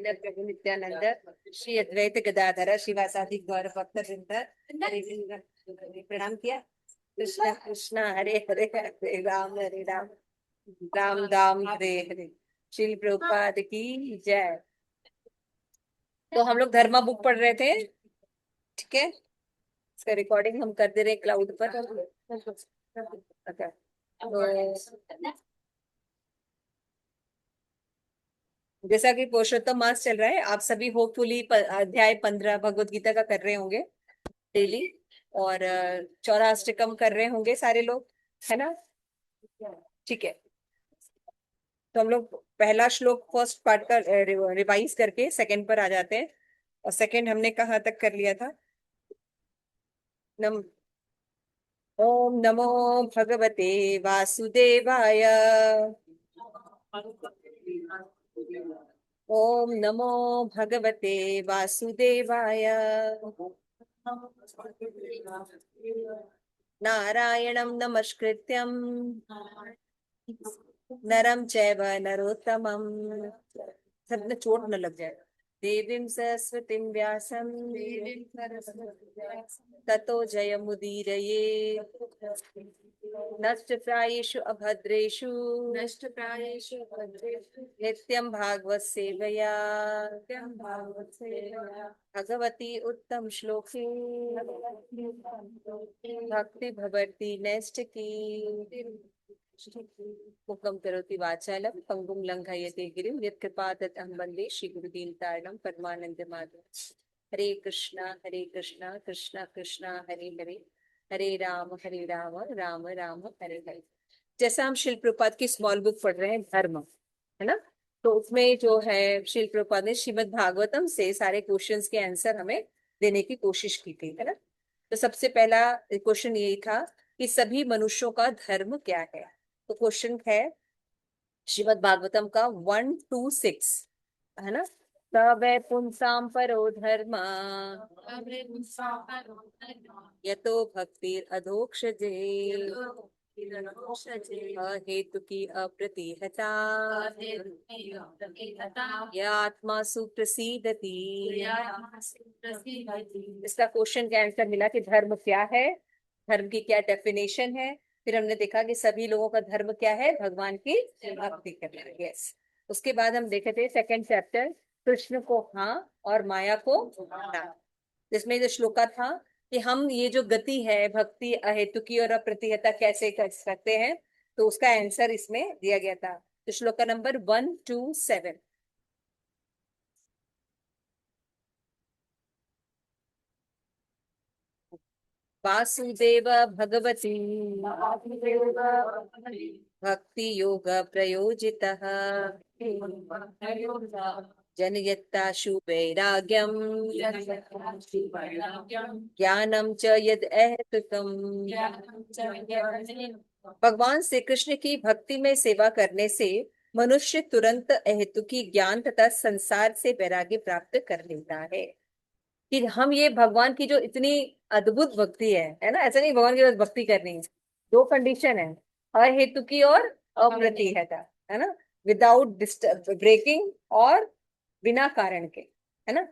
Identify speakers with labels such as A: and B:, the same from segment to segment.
A: प्रेमानंद प्रभु नित्यानंद श्री अद्वैत गदाधर शिवासादि गौर भक्त प्रणाम किया। कृष्णा कृष्णा हरे हरे हरे राम राम राम हरे हरे। श्रील प्रभुपाद की जय। तो हम लोग धर्मा बुक पढ़ रहे थे, ठीक है। इसका रिकॉर्डिंग हम कर दे रहे क्लाउड पर। okay. तो जैसा कि पुरुषोत्तम मास चल रहा है, आप सभी होपफुली अध्याय 15 भगवत गीता का कर रहे होंगे डेली, और चौराष्टकम कर रहे होंगे सारे लोग, है ना। ठीक है, तो हम लोग पहला श्लोक फर्स्ट पार्ट का रिवाइज करके सेकंड पर आ जाते हैं। और सेकंड हमने कहाँ तक कर लिया था? नम ओम नमो भगवते वासुदेवाय। ओम नमो भगवते वासुदेवाय। नारायणं नमस्कृत्यं नरं चैव नरोत्तमं। सब में चोट न लग जाए। देवीं सरस्वतीं व्यासं ततो जयमुदीरये। नष्टप्रायेषु अभद्रेषु नित्यं भागवत सेवया भगवती उत्तम श्लोके भक्ति भवती नैष्ट की। मुखं करोति वाचालं पंगुं लंघयते गिरिं यत्कृपातमहं वन्दे श्रीगुरुदीनतारिणं परमानन्दमाधवं। हरे कृष्णा कृष्णा कृष्णा हरे हरे, हरे राम राम राम हरे हरे। जैसा हम शिल प्रपात की स्मॉल बुक पढ़ रहे हैं धर्म, है ना, तो उसमें जो है शिल प्रपात ने श्रीमद् भागवतम से सारे क्वेश्चंस के आंसर हमें देने की कोशिश की थी, है ना। तो सबसे पहला क्वेश्चन यही था कि सभी मनुष्यों का धर्म क्या है। तो क्वेश्चन है श्रीमद् भागवतम का 1-6, है ना। तवे पुंसाम परो धर्म यतो भक्तिर अधोक्षजे हेतु की अप्रतिहता या आत्मा सुप्रसीदति। इसका क्वेश्चन का आंसर मिला कि धर्म क्या है, धर्म की क्या डेफिनेशन है। फिर हमने देखा कि सभी लोगों का धर्म क्या है, भगवान की भक्ति करना। यस, उसके बाद हम देखे थे सेकंड चैप्टर, कृष्ण को हाँ और माया को ना। जिसमें जो श्लोका था कि हम ये जो गति है भक्ति अहेतुकी और अप्रतिहता कैसे कर सकते हैं, तो उसका आंसर इसमें दिया गया था। तो श्लोका नंबर 1-7। वासुदेव भगवती भक्ति योग प्रयोजितः जनयत्ताशु वैराग्यम ज्ञानम च यद अहेतुकम। भगवान श्री कृष्ण की भक्ति में सेवा करने से मनुष्य तुरंत अहेतुकी ज्ञान तथा संसार से वैराग्य प्राप्त कर लेता है। कि हम ये भगवान की जो इतनी अद्भुत भक्ति है ना, ऐसा नहीं भगवान की बस भक्ति करनी है। दो कंडीशन है, अहेतुकी और अप्रतिहता, है ना, विदाउट ब्रेकिंग और बिना कारण के, है ना।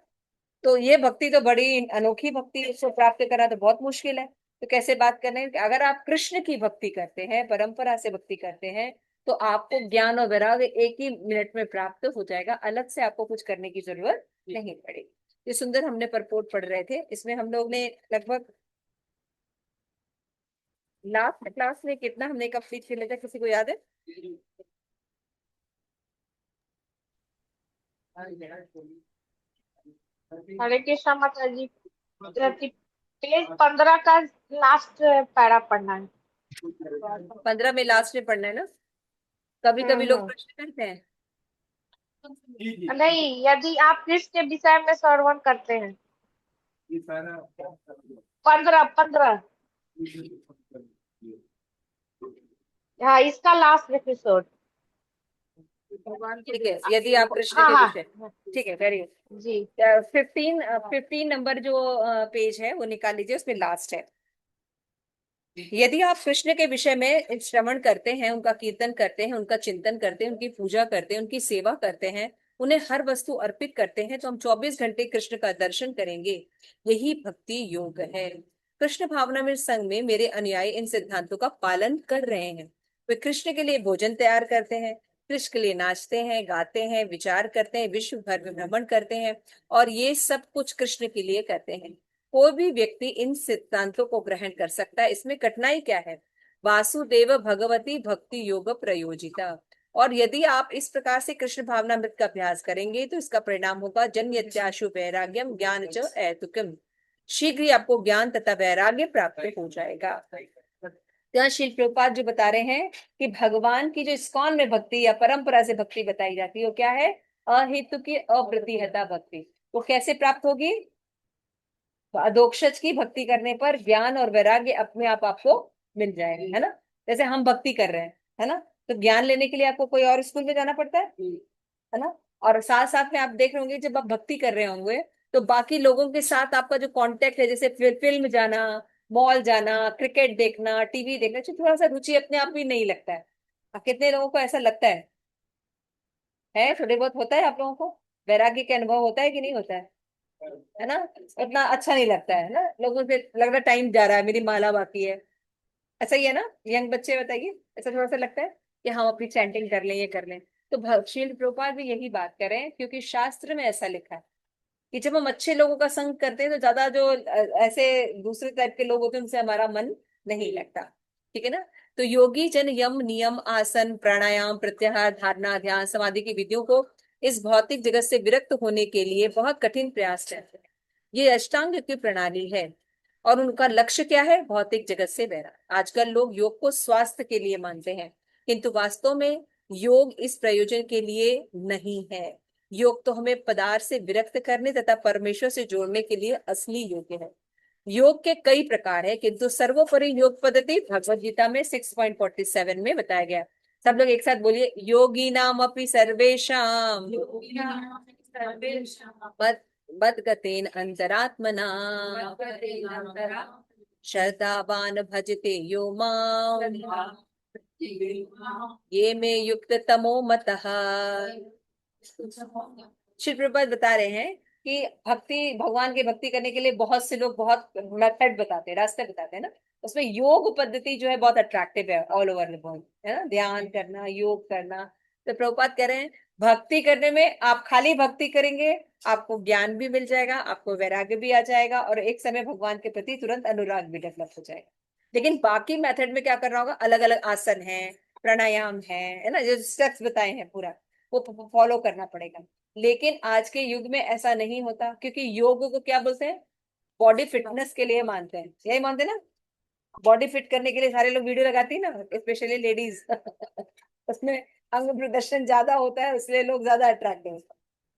A: तो ये भक्ति तो बड़ी अनोखी भक्ति है, इसको प्राप्त करना तो बहुत मुश्किल है। तो कैसे बात करने हैं कि अगर आप कृष्ण की भक्ति करते हैं, परंपरा से भक्ति करते हैं, तो आपको ज्ञान और वैराग्य एक ही मिनट में प्राप्त हो जाएगा। अलग से आपको कुछ करने की जरूरत नहीं पड़ेगी। ये सुंदर हमने परपोर्ट पढ़ रहे थे, इसमें हम लोग ने लगभग लास्ट क्लास में कितना हमने कंप्लीट कर लिया था, किसी को याद है?
B: हरे कृष्णा माता जी। पेज 15 का लास्ट पैरा पढ़ना है।
A: 15 में लास्ट में पढ़ना है ना। कभी कभी लोग प्रश्न करते हैं।
B: नहीं, यदि आप कृष्ण के विषय में श्रवण करते हैं। 15 हाँ, इसका लास्ट एपिसोड।
A: ठीक है, यदि आप कृष्ण के विषय, ठीक है, वेरी गुड जी। 15 नंबर जो पेज है वो निकाल लीजिए, उसमें लास्ट है। यदि आप कृष्ण के विषय में श्रवण करते हैं, उनका कीर्तन करते हैं, उनका चिंतन करते हैं, उनकी पूजा करते हैं, उनकी सेवा करते हैं, उन्हें हर वस्तु अर्पित करते हैं, तो हम 24 घंटे कृष्ण का दर्शन करेंगे। यही भक्ति योग है। कृष्ण भावनामृत संघ में मेरे अनुयायी इन सिद्धांतों का पालन कर रहे हैं। वे कृष्ण के लिए भोजन तैयार करते हैं, कृष्ण के लिए नाचते हैं, गाते हैं, विचार करते हैं, विश्व भर में भ्रमण करते हैं, और ये सब कुछ कृष्ण के लिए करते हैं। कोई भी व्यक्ति इन सिद्धांतों को ग्रहण कर सकता है, इसमें कठिनाई क्या है? वासुदेव भगवती भक्ति योग प्रयोजिता। और यदि आप इस प्रकार से कृष्ण भावनामृत का अभ्यास करेंगे तो इसका परिणाम होगा जन्यत्याशु वैराग्यम ज्ञान च ऐतुकम। शीघ्र ही आपको ज्ञान तथा वैराग्य प्राप्त हो जाएगा। यहाँ श्रील प्रभुपाद जो बता रहे हैं कि भगवान की जो इस्कॉन में भक्ति या परंपरा से भक्ति बताई जाती है वो क्या है? अहेतु की अप्रतिहता भक्ति। वो कैसे प्राप्त होगी? तो अधोक्षज की भक्ति करने पर ज्ञान और वैराग्य अपने आप आपको मिल जाएगा, है ना। जैसे हम भक्ति कर रहे हैं, है ना, तो ज्ञान लेने के लिए आपको कोई और स्कूल में जाना पड़ता है ना। और साथ साथ में आप देख रहे होंगे जब आप भक्ति कर रहे होंगे तो बाकी लोगों के साथ आपका जो कांटेक्ट है, जैसे फिल्म जाना, मॉल जाना, क्रिकेट देखना, टीवी देखना, जो थोड़ा सा रुचि अपने आप भी नहीं लगता है। कितने लोगों को ऐसा लगता है थोड़े बहुत होता है आप लोगों को? वैराग्य के अनुभव होता है कि नहीं होता है ना। उतना अच्छा नहीं लगता है ना, लोगों से लग रहा टाइम जा रहा है, मेरी माला बाकी है। ऐसा ही है ना, यंग बच्चे बताइए, ऐसा थोड़ा सा लगता है कि हम अपनी चैंटिंग कर लें, ये कर लें। तो श्रील प्रभुपाद भी यही बात करें, क्योंकि शास्त्र में ऐसा लिखा है कि जब हम अच्छे लोगों का संग करते हैं तो ज्यादा जो ऐसे दूसरे टाइप के लोग होते हैं उनसे हमारा मन नहीं लगता। ठीक है ना। तो योगी जन यम नियम आसन प्राणायाम प्रत्याहार धारणा ध्यान समाधि की विधियों को इस भौतिक जगत से विरक्त होने के लिए बहुत कठिन प्रयास करते हैं। ये अष्टांग योग की प्रणाली है और उनका लक्ष्य क्या है? भौतिक जगत से बहरा। आजकल लोग योग को स्वास्थ्य के लिए मानते हैं, किंतु वास्तव में योग इस प्रयोजन के लिए नहीं है। योग तो हमें पदार्थ से विरक्त करने तथा परमेश्वर से जोड़ने के लिए असली योग है। योग के कई प्रकार है, किंतु सर्वोपरि योग पद्धति भगवत गीता में 6.47 में बताया गया। सब लोग एक साथ बोलिए, योगी नाम अपि सर्वेशम मद्गतेन अंतरात्मना श्रद्धावान भजते यो माम ये में युक्त तमो मतः। श्री प्रभुपाद बता रहे हैं कि भक्ति, भगवान की भक्ति करने के लिए बहुत से लोग बहुत मेथड बताते हैं, रास्ते बताते हैं ना। उसमें योग पद्धति जो है बहुत अट्रैक्टिव है, ऑल ओवर द वर्ल्ड, है ना। ध्यान करना, योग करना। तो प्रभुपाद कह रहे हैं भक्ति करने में आप खाली भक्ति करेंगे, आपको ज्ञान भी मिल जाएगा, आपको वैराग्य भी आ जाएगा, और एक समय भगवान के प्रति तुरंत अनुराग भी डेवलप हो जाएगा। लेकिन बाकी मेथड में क्या करना होगा? अलग अलग आसन है, प्राणायाम है ना, जो स्टेप्स बताए हैं पूरा वो फॉलो करना पड़ेगा। लेकिन आज के युग में ऐसा नहीं होता, क्योंकि योग को क्या बोलते हैं? बॉडी फिटनेस के लिए मानते हैं, यही मानते हैं ना। बॉडी फिट करने के लिए सारे लोग वीडियो लगाती है ना, स्पेशली लेडीज उसमें अंग प्रदर्शन ज्यादा होता है, इसलिए लोग ज्यादा अट्रैक्टिव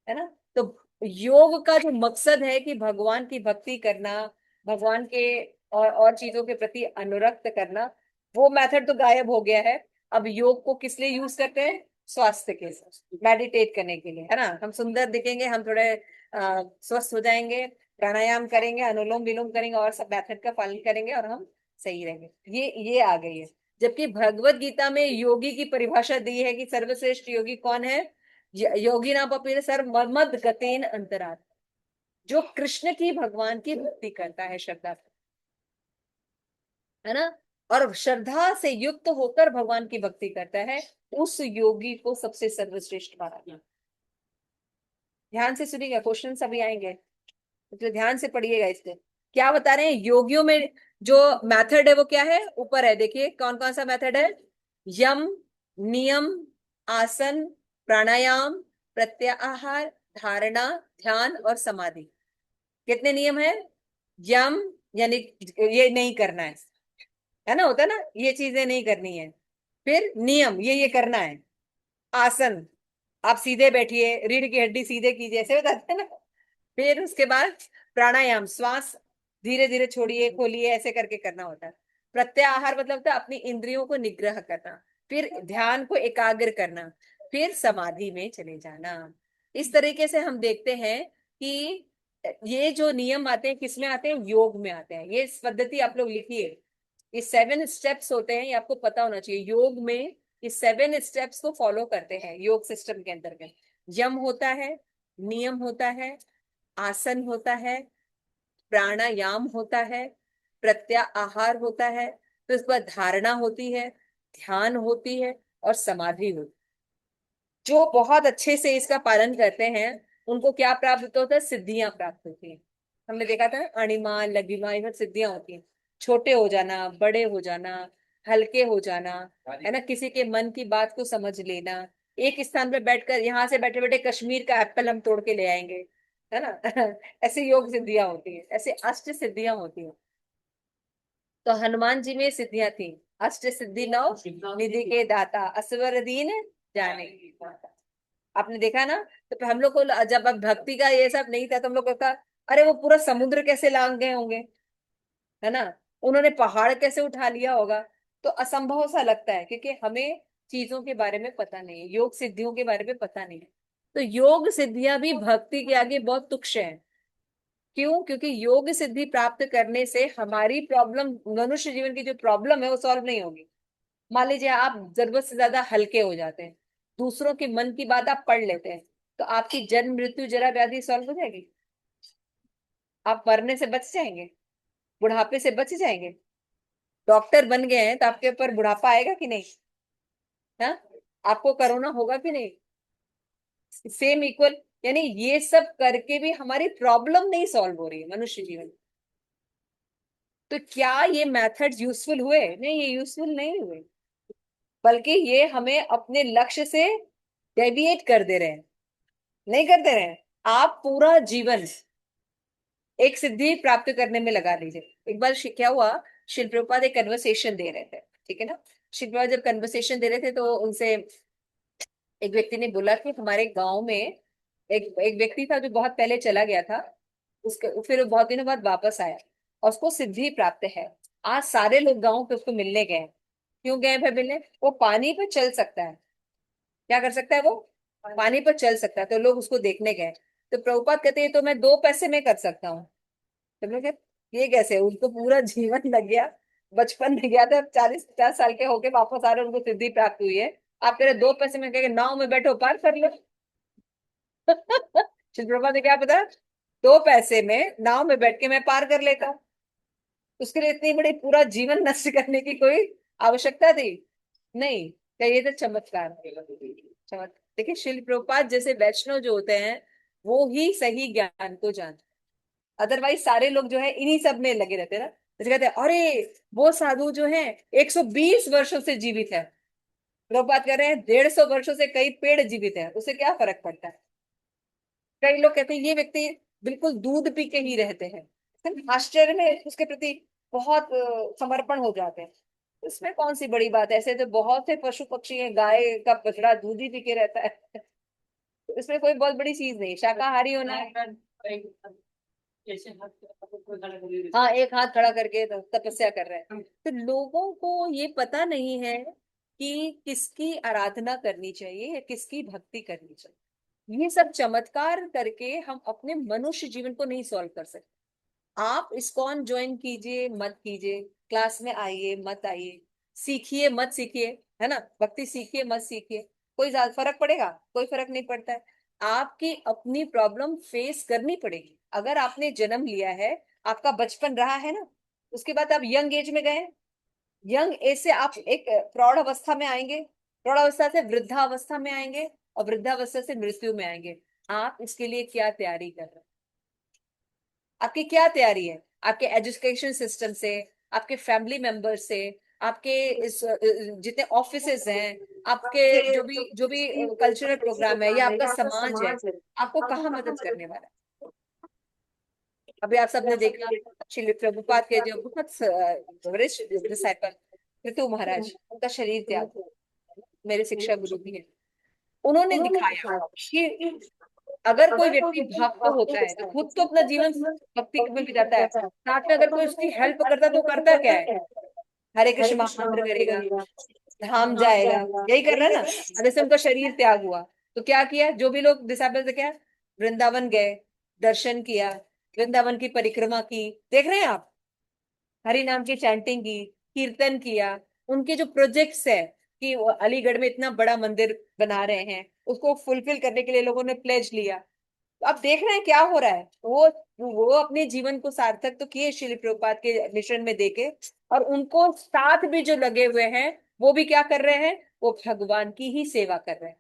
A: है ना। तो योग का जो मकसद है कि भगवान की भक्ति करना, भगवान के और चीजों के प्रति अनुरक्त करना, वो मेथड तो गायब हो गया है। अब योग को किस लिए यूज करते हैं? स्वास्थ्य के लिए, मेडिटेट करने के लिए, है ना। हम सुंदर दिखेंगे, हम थोड़े स्वस्थ हो जाएंगे, प्राणायाम करेंगे, अनुलोम विलोम करेंगे और सब मेथड का पालन करेंगे और हम सही रहेंगे। ये आ गई है। जबकि भगवत गीता में योगी की परिभाषा दी है कि सर्वश्रेष्ठ योगी कौन है? योगी नाम पपीर सर मद गतेन अंतरात्मा, जो कृष्ण की, भगवान की भक्ति करता है श्रद्धा से, है ना। और श्रद्धा से युक्त होकर भगवान की भक्ति करता है, उस योगी को सबसे सर्वश्रेष्ठ माना गया। ध्यान से सुनिएगा, क्वेश्चन अभी आएंगे, तो ध्यान से पढ़िएगा। इससे क्या बता रहे हैं? योगियों में जो मेथड है वो क्या है? ऊपर है, देखिए कौन कौन सा मेथड है। यम, नियम, आसन, प्राणायाम, प्रत्याहार, धारणा, ध्यान और समाधि। कितने नियम है? यम यानी ये नहीं करना है ना, होता है ना, ये चीजें नहीं करनी है। फिर नियम, ये करना है। आसन, आप सीधे बैठिए, रीढ़ की हड्डी सीधे कीजिए, ऐसे बताते हैं ना। फिर उसके बाद प्राणायाम, श्वास धीरे धीरे छोड़िए खोलिए, ऐसे करके करना होता है। प्रत्याहार मतलब होता है अपनी इंद्रियों को निग्रह करना। फिर ध्यान को एकाग्र करना। फिर समाधि में चले जाना। इस तरीके से हम देखते हैं कि ये जो नियम आते हैं किसमें आते हैं? योग में आते हैं। ये पद्धति आप लोग लिखिए, ये 7 स्टेप्स होते हैं, ये आपको पता होना चाहिए। योग में ये 7 स्टेप्स को फॉलो करते हैं योग सिस्टम के अंतर्गत। यम होता है, नियम होता है, आसन होता है, प्राणायाम होता है, प्रत्याहार होता है, फिर उसके बाद धारणा होती है, ध्यान होती है, और समाधि होती है। जो बहुत अच्छे से इसका पालन करते हैं उनको क्या प्राप्त होता है? सिद्धियां प्राप्त होती हैं। हमने देखा था ना, अणिमा लघिमा, ये सब सिद्धियां होती हैं। छोटे हो जाना, बड़े हो जाना, हल्के हो जाना, है ना, किसी के मन की बात को समझ लेना, एक स्थान पे बैठकर यहाँ से बैठे बैठे कश्मीर का एप्पल हम तोड़ के ले आएंगे, है ना। ऐसे योग सिद्धियां होती हैं, ऐसे अष्ट सिद्धियां होती हैं। तो हनुमान जी में सिद्धियां थी। अष्ट सिद्धि नौ निधि के दाता, असवर दीन जाने। आपने देखा ना। तो फिर हम लोग को जब अब भक्ति का ये सब नहीं था तो हम लोग को था, अरे वो पूरा समुद्र कैसे लांग गए होंगे, है ना, उन्होंने पहाड़ कैसे उठा लिया होगा। तो असंभव सा लगता है क्योंकि हमें चीजों के बारे में पता नहीं है, योग सिद्धियों के बारे में पता नहीं है। तो योग सिद्धियां भी भक्ति के आगे बहुत तुच्छ है। क्यों? क्योंकि योग सिद्धि प्राप्त करने से हमारी प्रॉब्लम, मनुष्य जीवन की जो प्रॉब्लम है वो सॉल्व नहीं होगी। मान लीजिए आप जरूरत से ज्यादा हल्के हो जाते हैं, दूसरों के मन की बात आप पढ़ लेते हैं, तो आपकी जन्म मृत्यु जरा व्याधि सॉल्व हो जाएगी? आप मरने से बच जाएंगे? बुढ़ापे से बच जाएंगे? डॉक्टर बन गए हैं तो आपके ऊपर बुढ़ापा आएगा कि नहीं? हाँ, आपको कोरोना होगा कि नहीं? Same equal. यानी ये सब करके भी हमारी प्रॉब्लम नहीं सॉल्व हो रही है मनुष्य जीवन। तो क्या ये मेथड्स यूजफुल हुए? नहीं, ये यूजफुल नहीं हुए, बल्कि ये हमें अपने लक्ष्य से डेविएट कर दे रहे हैं। नहीं कर दे रहे हैं। आप पूरा जीवन एक सिद्धि प्राप्त करने में लगा लीजिए। एक बार क्या हुआ, शिल प्रभुपाद एक कन्वर्सेशन दे रहे थे, ठीक है ना। शिल प्रभुपाद जब कन्वर्सेशन दे रहे थे तो उनसे एक व्यक्ति ने बोला कि हमारे गांव में एक एक व्यक्ति था जो बहुत पहले चला गया था, उसके फिर वो बहुत दिनों बाद वापस आया और उसको सिद्धि प्राप्त है। आज सारे लोग गांव पे उसको मिलने गए हैं। क्यों गए भाई मिलने? वो पानी पे चल सकता है। क्या कर सकता है वो? पानी पर चल सकता है, तो लोग उसको देखने गए। तो प्रभुपाद कहते हैं, "ये तो मैं 2 पैसे में कर सकता हूँ।" तो मैं कहते, ये कैसे? उनको पूरा जीवन लग गया, बचपन में गया था, 40-50 साल के होके वापस आ रहे, उनको सिद्धि प्राप्त हुई है। आप कह रहे 2 पैसे में, कह नाव में बैठो पार कर लो। शिल प्रभुपाद ने क्या पता, 2 पैसे में नाव में बैठ के मैं पार कर लेता हूँ। उसके लिए इतनी बड़ी पूरा जीवन नष्ट करने की कोई आवश्यकता थी? नहीं। क्या ये तो चमत्कार है। चमत्कार। देखिए, शिल प्रभुपाद जैसे वैष्णव जो होते हैं वो ही सही ज्ञान को जानते हैं। अदरवाइज सारे लोग जो है इन्हीं सब में लगे रहते हैं ना। जैसे कहते हैं, अरे वो साधु जो है 120 वर्षों से जीवित है। लोग बात कर रहे हैं 150 वर्षों से कई पेड़ जीवित है, उससे क्या फर्क पड़ता है? कई लोग कहते हैं ये व्यक्ति बिल्कुल दूध पी के ही रहते हैं, फिर आश्चर्य में उसके प्रति बहुत समर्पण हो जाते हैं। इसमें कौन सी बड़ी बात है? ऐसे तो बहुत से पशु पक्षी हैं, गाय का बछड़ा दूध ही पी के रहता है। तो इसमें कोई बहुत बड़ी चीज नहीं, शाकाहारी होना है। हाँ, एक हाथ खड़ा करके तपस्या कर रहे हैं। तो लोगों को ये पता नहीं है कि किसकी आराधना करनी चाहिए या किसकी भक्ति करनी चाहिए। ये सब चमत्कार करके हम अपने मनुष्य जीवन को नहीं सॉल्व कर सकते। आप इस्कॉन ज्वाइन कीजिए मत कीजिए, क्लास में आइए मत आइए, सीखिए मत सीखिए, है ना, भक्ति सीखिए मत सीखिए, कोई ज्यादा फर्क पड़ेगा? कोई फर्क नहीं पड़ता है। आपकी अपनी प्रॉब्लम फेस करनी पड़ेगी। अगर आपने जन्म लिया है, आपका बचपन रहा है ना, उसके बाद आप यंग एज में गए, यंग एज से आप एक प्रौढ़ अवस्था में आएंगे, प्रौढ़ अवस्था से वृद्धावस्था में आएंगे, और वृद्धावस्था से मृत्यु में आएंगे। आप इसके लिए क्या तैयारी कर रहे हैं? आपकी क्या तैयारी है? आपके एजुकेशन सिस्टम से, आपके फैमिली मेंबर से, आपके इस जितने ऑफिसेज हैं, आपके जो भी कल्चरल प्रोग्राम है या आपका समाज है, आपको कहाँ मदद करने वाला है? अभी आप सबने देखा, श्री प्रभुपाद के जो बहुत वरिष्ठ डिसाइपल ऋतु महाराज, उनका शरीर त्याग हुआ। मेरे शिक्षा गुरु भी है। उन्होंने दिखाया कि अगर कोई व्यक्ति भक्त होता है तो खुद तो अपना जीवन भक्ति में बिताता है, साथ में अगर कोई उसकी हेल्प करता है तो करता क्या है? हरे कृष्ण महामंत्र करेगा, धाम जाएगा, यही कर रहा है ना। अब जैसे उनका शरीर त्याग हुआ तो क्या किया? जो भी लोग डिसेबल थे, क्या, वृंदावन गए, दर्शन किया, वृंदावन की परिक्रमा की, देख रहे हैं आप, हरि नाम की चैंटिंग की, कीर्तन किया। उनके जो प्रोजेक्ट्स है, कि वो अलीगढ़ में इतना बड़ा मंदिर बना रहे हैं, उसको फुलफिल करने के लिए लोगों ने प्लेज लिया। तो अब देख रहे हैं क्या हो रहा है। वो अपने जीवन को सार्थक तो किए श्रील प्रभुपाद के मिशन में देके, और उनको साथ भी जो लगे हुए हैं वो भी क्या कर रहे हैं, वो भगवान की ही सेवा कर रहे हैं,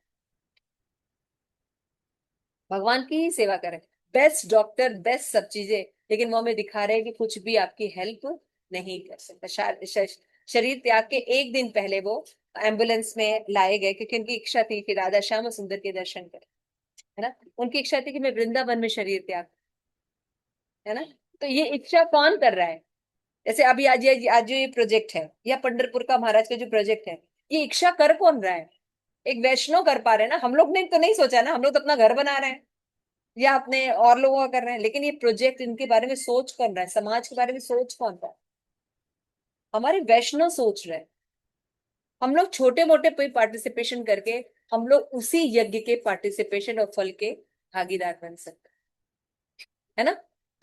A: भगवान की ही सेवा कर रहे हैं। बेस्ट डॉक्टर, बेस्ट सब चीजें, लेकिन वो हमें दिखा रहे हैं कि कुछ भी आपकी हेल्प नहीं कर सकता। शरीर त्याग के एक दिन पहले वो एम्बुलेंस में लाए गए, क्योंकि उनकी इच्छा थी कि राधा श्याम सुंदर के दर्शन करें, है ना। उनकी इच्छा थी कि मैं वृंदावन में शरीर त्याग, है ना। तो ये इच्छा कौन कर रहा है। जैसे अभी आज जो ये प्रोजेक्ट है, या पंढरपुर का महाराज का जो प्रोजेक्ट है, ये इच्छा कर कौन रहा है। एक वैष्णव कर पा रहे हैं ना, हम लोग ने तो नहीं सोचा ना, हम लोग तो अपना घर बना रहे हैं या अपने और लोगों का कर रहे हैं, लेकिन ये प्रोजेक्ट इनके बारे में सोच कौन रहा है, समाज के बारे में सोच कौन रहा है, हमारे वैष्णव सोच रहे हैं। हम लोग छोटे मोटे कोई पार्टिसिपेशन करके हम लोग उसी यज्ञ के पार्टिसिपेशन और फल के भागीदार बन सकते हैं, है ना।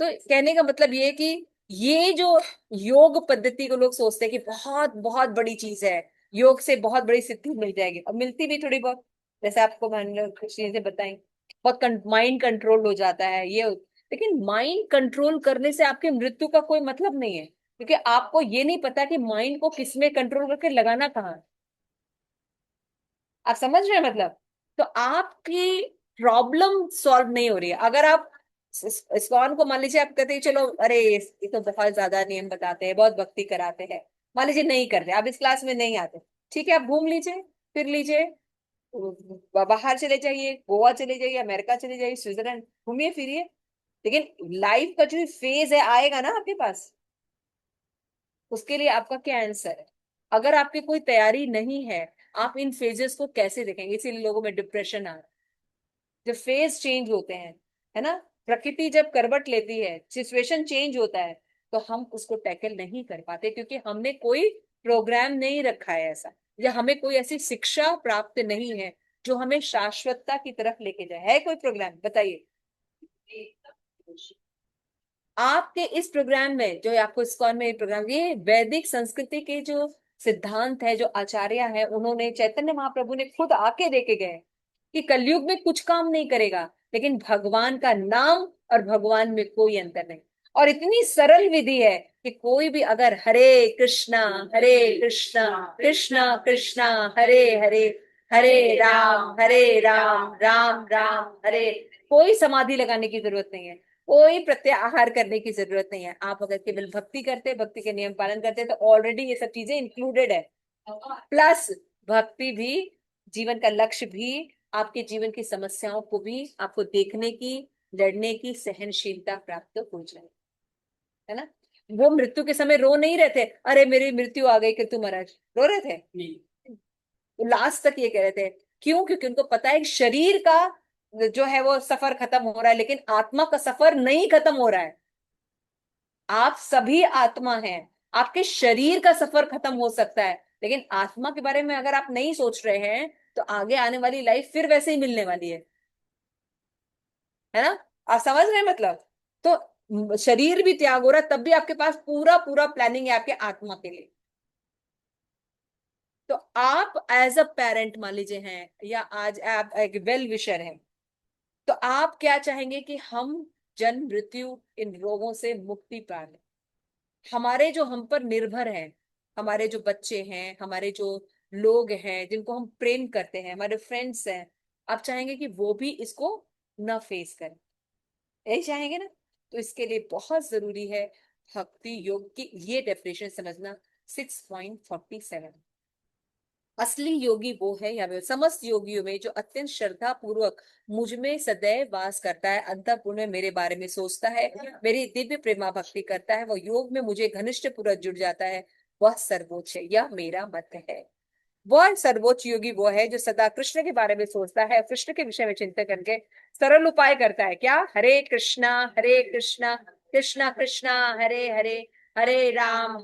A: तो कहने का मतलब ये है कि ये जो योग पद्धति को लोग सोचते हैं कि बहुत बहुत बड़ी चीज है, योग से बहुत बड़ी सिद्धि मिल जाएगी, और मिलती भी थोड़ी बहुत, जैसे आपको मैंने कुछ चीजें बताई, बहुत माइंड कंट्रोल हो जाता है ये। लेकिन माइंड कंट्रोल करने से आपकी मृत्यु का कोई मतलब नहीं है, क्योंकि आपको ये नहीं पता कि माइंड को किसमें कंट्रोल करके लगाना कहाँ है। आप समझ रहे हैं मतलब। तो आपकी प्रॉब्लम सॉल्व नहीं हो रही है अगर आप इस्कॉन को मान लीजिए, आप कहते हैं चलो अरे ये तो बहुत ज्यादा नियम बताते हैं, बहुत भक्ति कराते हैं, मान लीजिए नहीं करते, आप इस क्लास में नहीं आते, ठीक है, आप घूम लीजिए, फिर लीजिए, बाहर चले जाइए, गोवा चले जाइए, अमेरिका चले जाइए, स्विट्जरलैंड घूमिए फिरिए, लेकिन लाइफ का जो फेज है आएगा ना आपके पास, उसके लिए आपका क्या आंसर है। अगर आपकी कोई तैयारी नहीं है, आप इन फेजेस को कैसे देखेंगे। इसीलिए लोगों में डिप्रेशन आ रहा है, जब फेज चेंज होते हैं, है ना, प्रकृति जब करवट लेती है, सिचुएशन चेंज होता है, तो हम उसको टैकल नहीं कर पाते, क्योंकि हमने कोई प्रोग्राम नहीं रखा है ऐसा, या हमें कोई ऐसी शिक्षा प्राप्त नहीं है जो हमें शाश्वतता की तरफ लेके जाए। है कोई प्रोग्राम बताइए। आपके इस प्रोग्राम में जो आपको इस्कॉन में प्रोग्राम, ये वैदिक संस्कृति के जो सिद्धांत है, जो आचार्य है, उन्होंने, चैतन्य महाप्रभु ने खुद आके देके गए कि कलयुग में कुछ काम नहीं करेगा, लेकिन भगवान का नाम और भगवान में कोई अंतर नहीं। और इतनी सरल विधि है कि कोई भी अगर हरे कृष्णा कृष्णा कृष्णा हरे हरे, हरे राम राम राम हरे, कोई समाधि लगाने की जरूरत नहीं है, कोई प्रत्याहार करने की जरूरत नहीं है। आप अगर केवल भक्ति करते, भक्ति के नियम पालन करते, तो ऑलरेडी ये सब चीजें इंक्लूडेड है। प्लस भक्ति भी, जीवन का लक्ष्य भी, आपके जीवन की समस्याओं को भी आपको देखने की, लड़ने की सहनशीलता प्राप्त हो जाए, है ना। वो मृत्यु के समय रो नहीं रहे थे, अरे मेरी मृत्यु आ गई कृतु महाराज, रो रहे थे नहीं। वो लास्ट तक ये कह रहे थे, क्यों, क्योंकि उनको पता है कि शरीर का जो है वो सफर खत्म हो रहा है, लेकिन आत्मा का सफर नहीं खत्म हो रहा है। आप सभी आत्मा हैं, आपके शरीर का सफर खत्म हो सकता है, लेकिन आत्मा के बारे में अगर आप नहीं सोच रहे हैं, तो आगे आने वाली लाइफ फिर वैसे ही मिलने वाली है ना। आप समझ रहे हैं मतलब। तो शरीर भी त्याग हो रहा है, तब भी आपके पास पूरा पूरा प्लानिंग है आपके आत्मा के लिए। तो आप एज अ पेरेंट मान लीजिए हैं, या आज आप एक वेल विशर हैं, तो आप क्या चाहेंगे कि हम जन्म मृत्यु इन रोगों से मुक्ति पा लें। हमारे जो हम पर निर्भर हैं, हमारे जो बच्चे हैं, हमारे जो लोग हैं जिनको हम प्रेम करते हैं, हमारे फ्रेंड्स हैं, आप चाहेंगे कि वो भी इसको ना फेस करें, यही चाहेंगे ना। तो इसके लिए बहुत जरूरी है भक्ति योग की ये डेफिनेशन समझना। 6.47, असली योगी वो है, या समस्त योगियों में जो अत्यंत श्रद्धा पूर्वक मुझ में सदैव वास करता है, अंतःपुर में मेरे बारे में सोचता है, मेरी दिव्य प्रेमा भक्ति करता है, वो योग में मुझे घनिष्ठ पूर्वक जुड़ जाता है, वह सर्वोच्च है, यह मेरा मत है। वह सर्वोच्च योगी वो है जो सदा कृष्ण के बारे में सोचता है, कृष्ण के विषय में चिंतन करके सरल उपाय करता है, क्या, हरे कृष्णा कृष्णा कृष्णा हरे हरे, हरे राम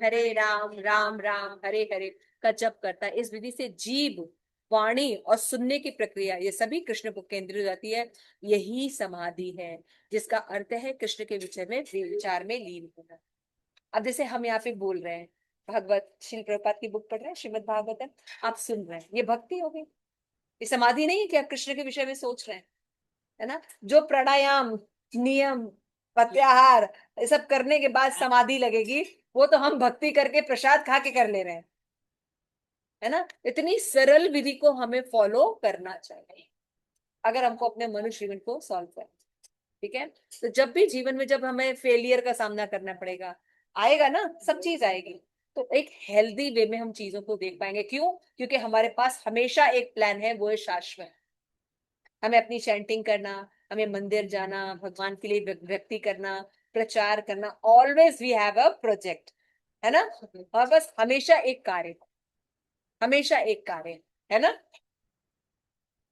A: राम हरे हरे का जप करता है। इस विधि से जीव, वाणी और सुनने की प्रक्रिया, ये सभी कृष्ण को केंद्रित हो जाती है। यही समाधि है, जिसका अर्थ है कृष्ण के विषय में विचार में लीन होना। अब जैसे हम यहाँ पे बोल रहे हैं, भागवत श्रील प्रभुपाद की बुक पढ़ रहे हैं, श्रीमद् भागवतम, आप सुन रहे हैं, ये भक्ति हो गई। ये समाधि नहीं है कि आप कृष्ण के विषय में सोच रहे हैं, है ना। जो प्राणायाम, नियम, प्रत्याहार, ये सब करने के बाद समाधि लगेगी, वो तो हम भक्ति करके प्रसाद खा के कर ले रहे हैं, है ना। इतनी सरल विधि को हमें फॉलो करना चाहिए अगर हमको अपने मनुष्य जीवन को सॉल्व करना। ठीक है। तो जब भी जीवन में जब हमें फेलियर का सामना करना पड़ेगा, आएगा ना, सब चीज आएगी, तो एक हेल्दी वे में हम चीजों को देख पाएंगे। क्यों? क्योंकि हमारे पास हमेशा एक प्लान है, वो है शाश्वत। हमें अपनी चैंटिंग करना, हमें मंदिर जाना, भगवान के लिए व्यक्ति करना, प्रचार करना, always we have a project, है ना। और बस हमेशा एक कार्य, हमेशा एक कार्य, है ना।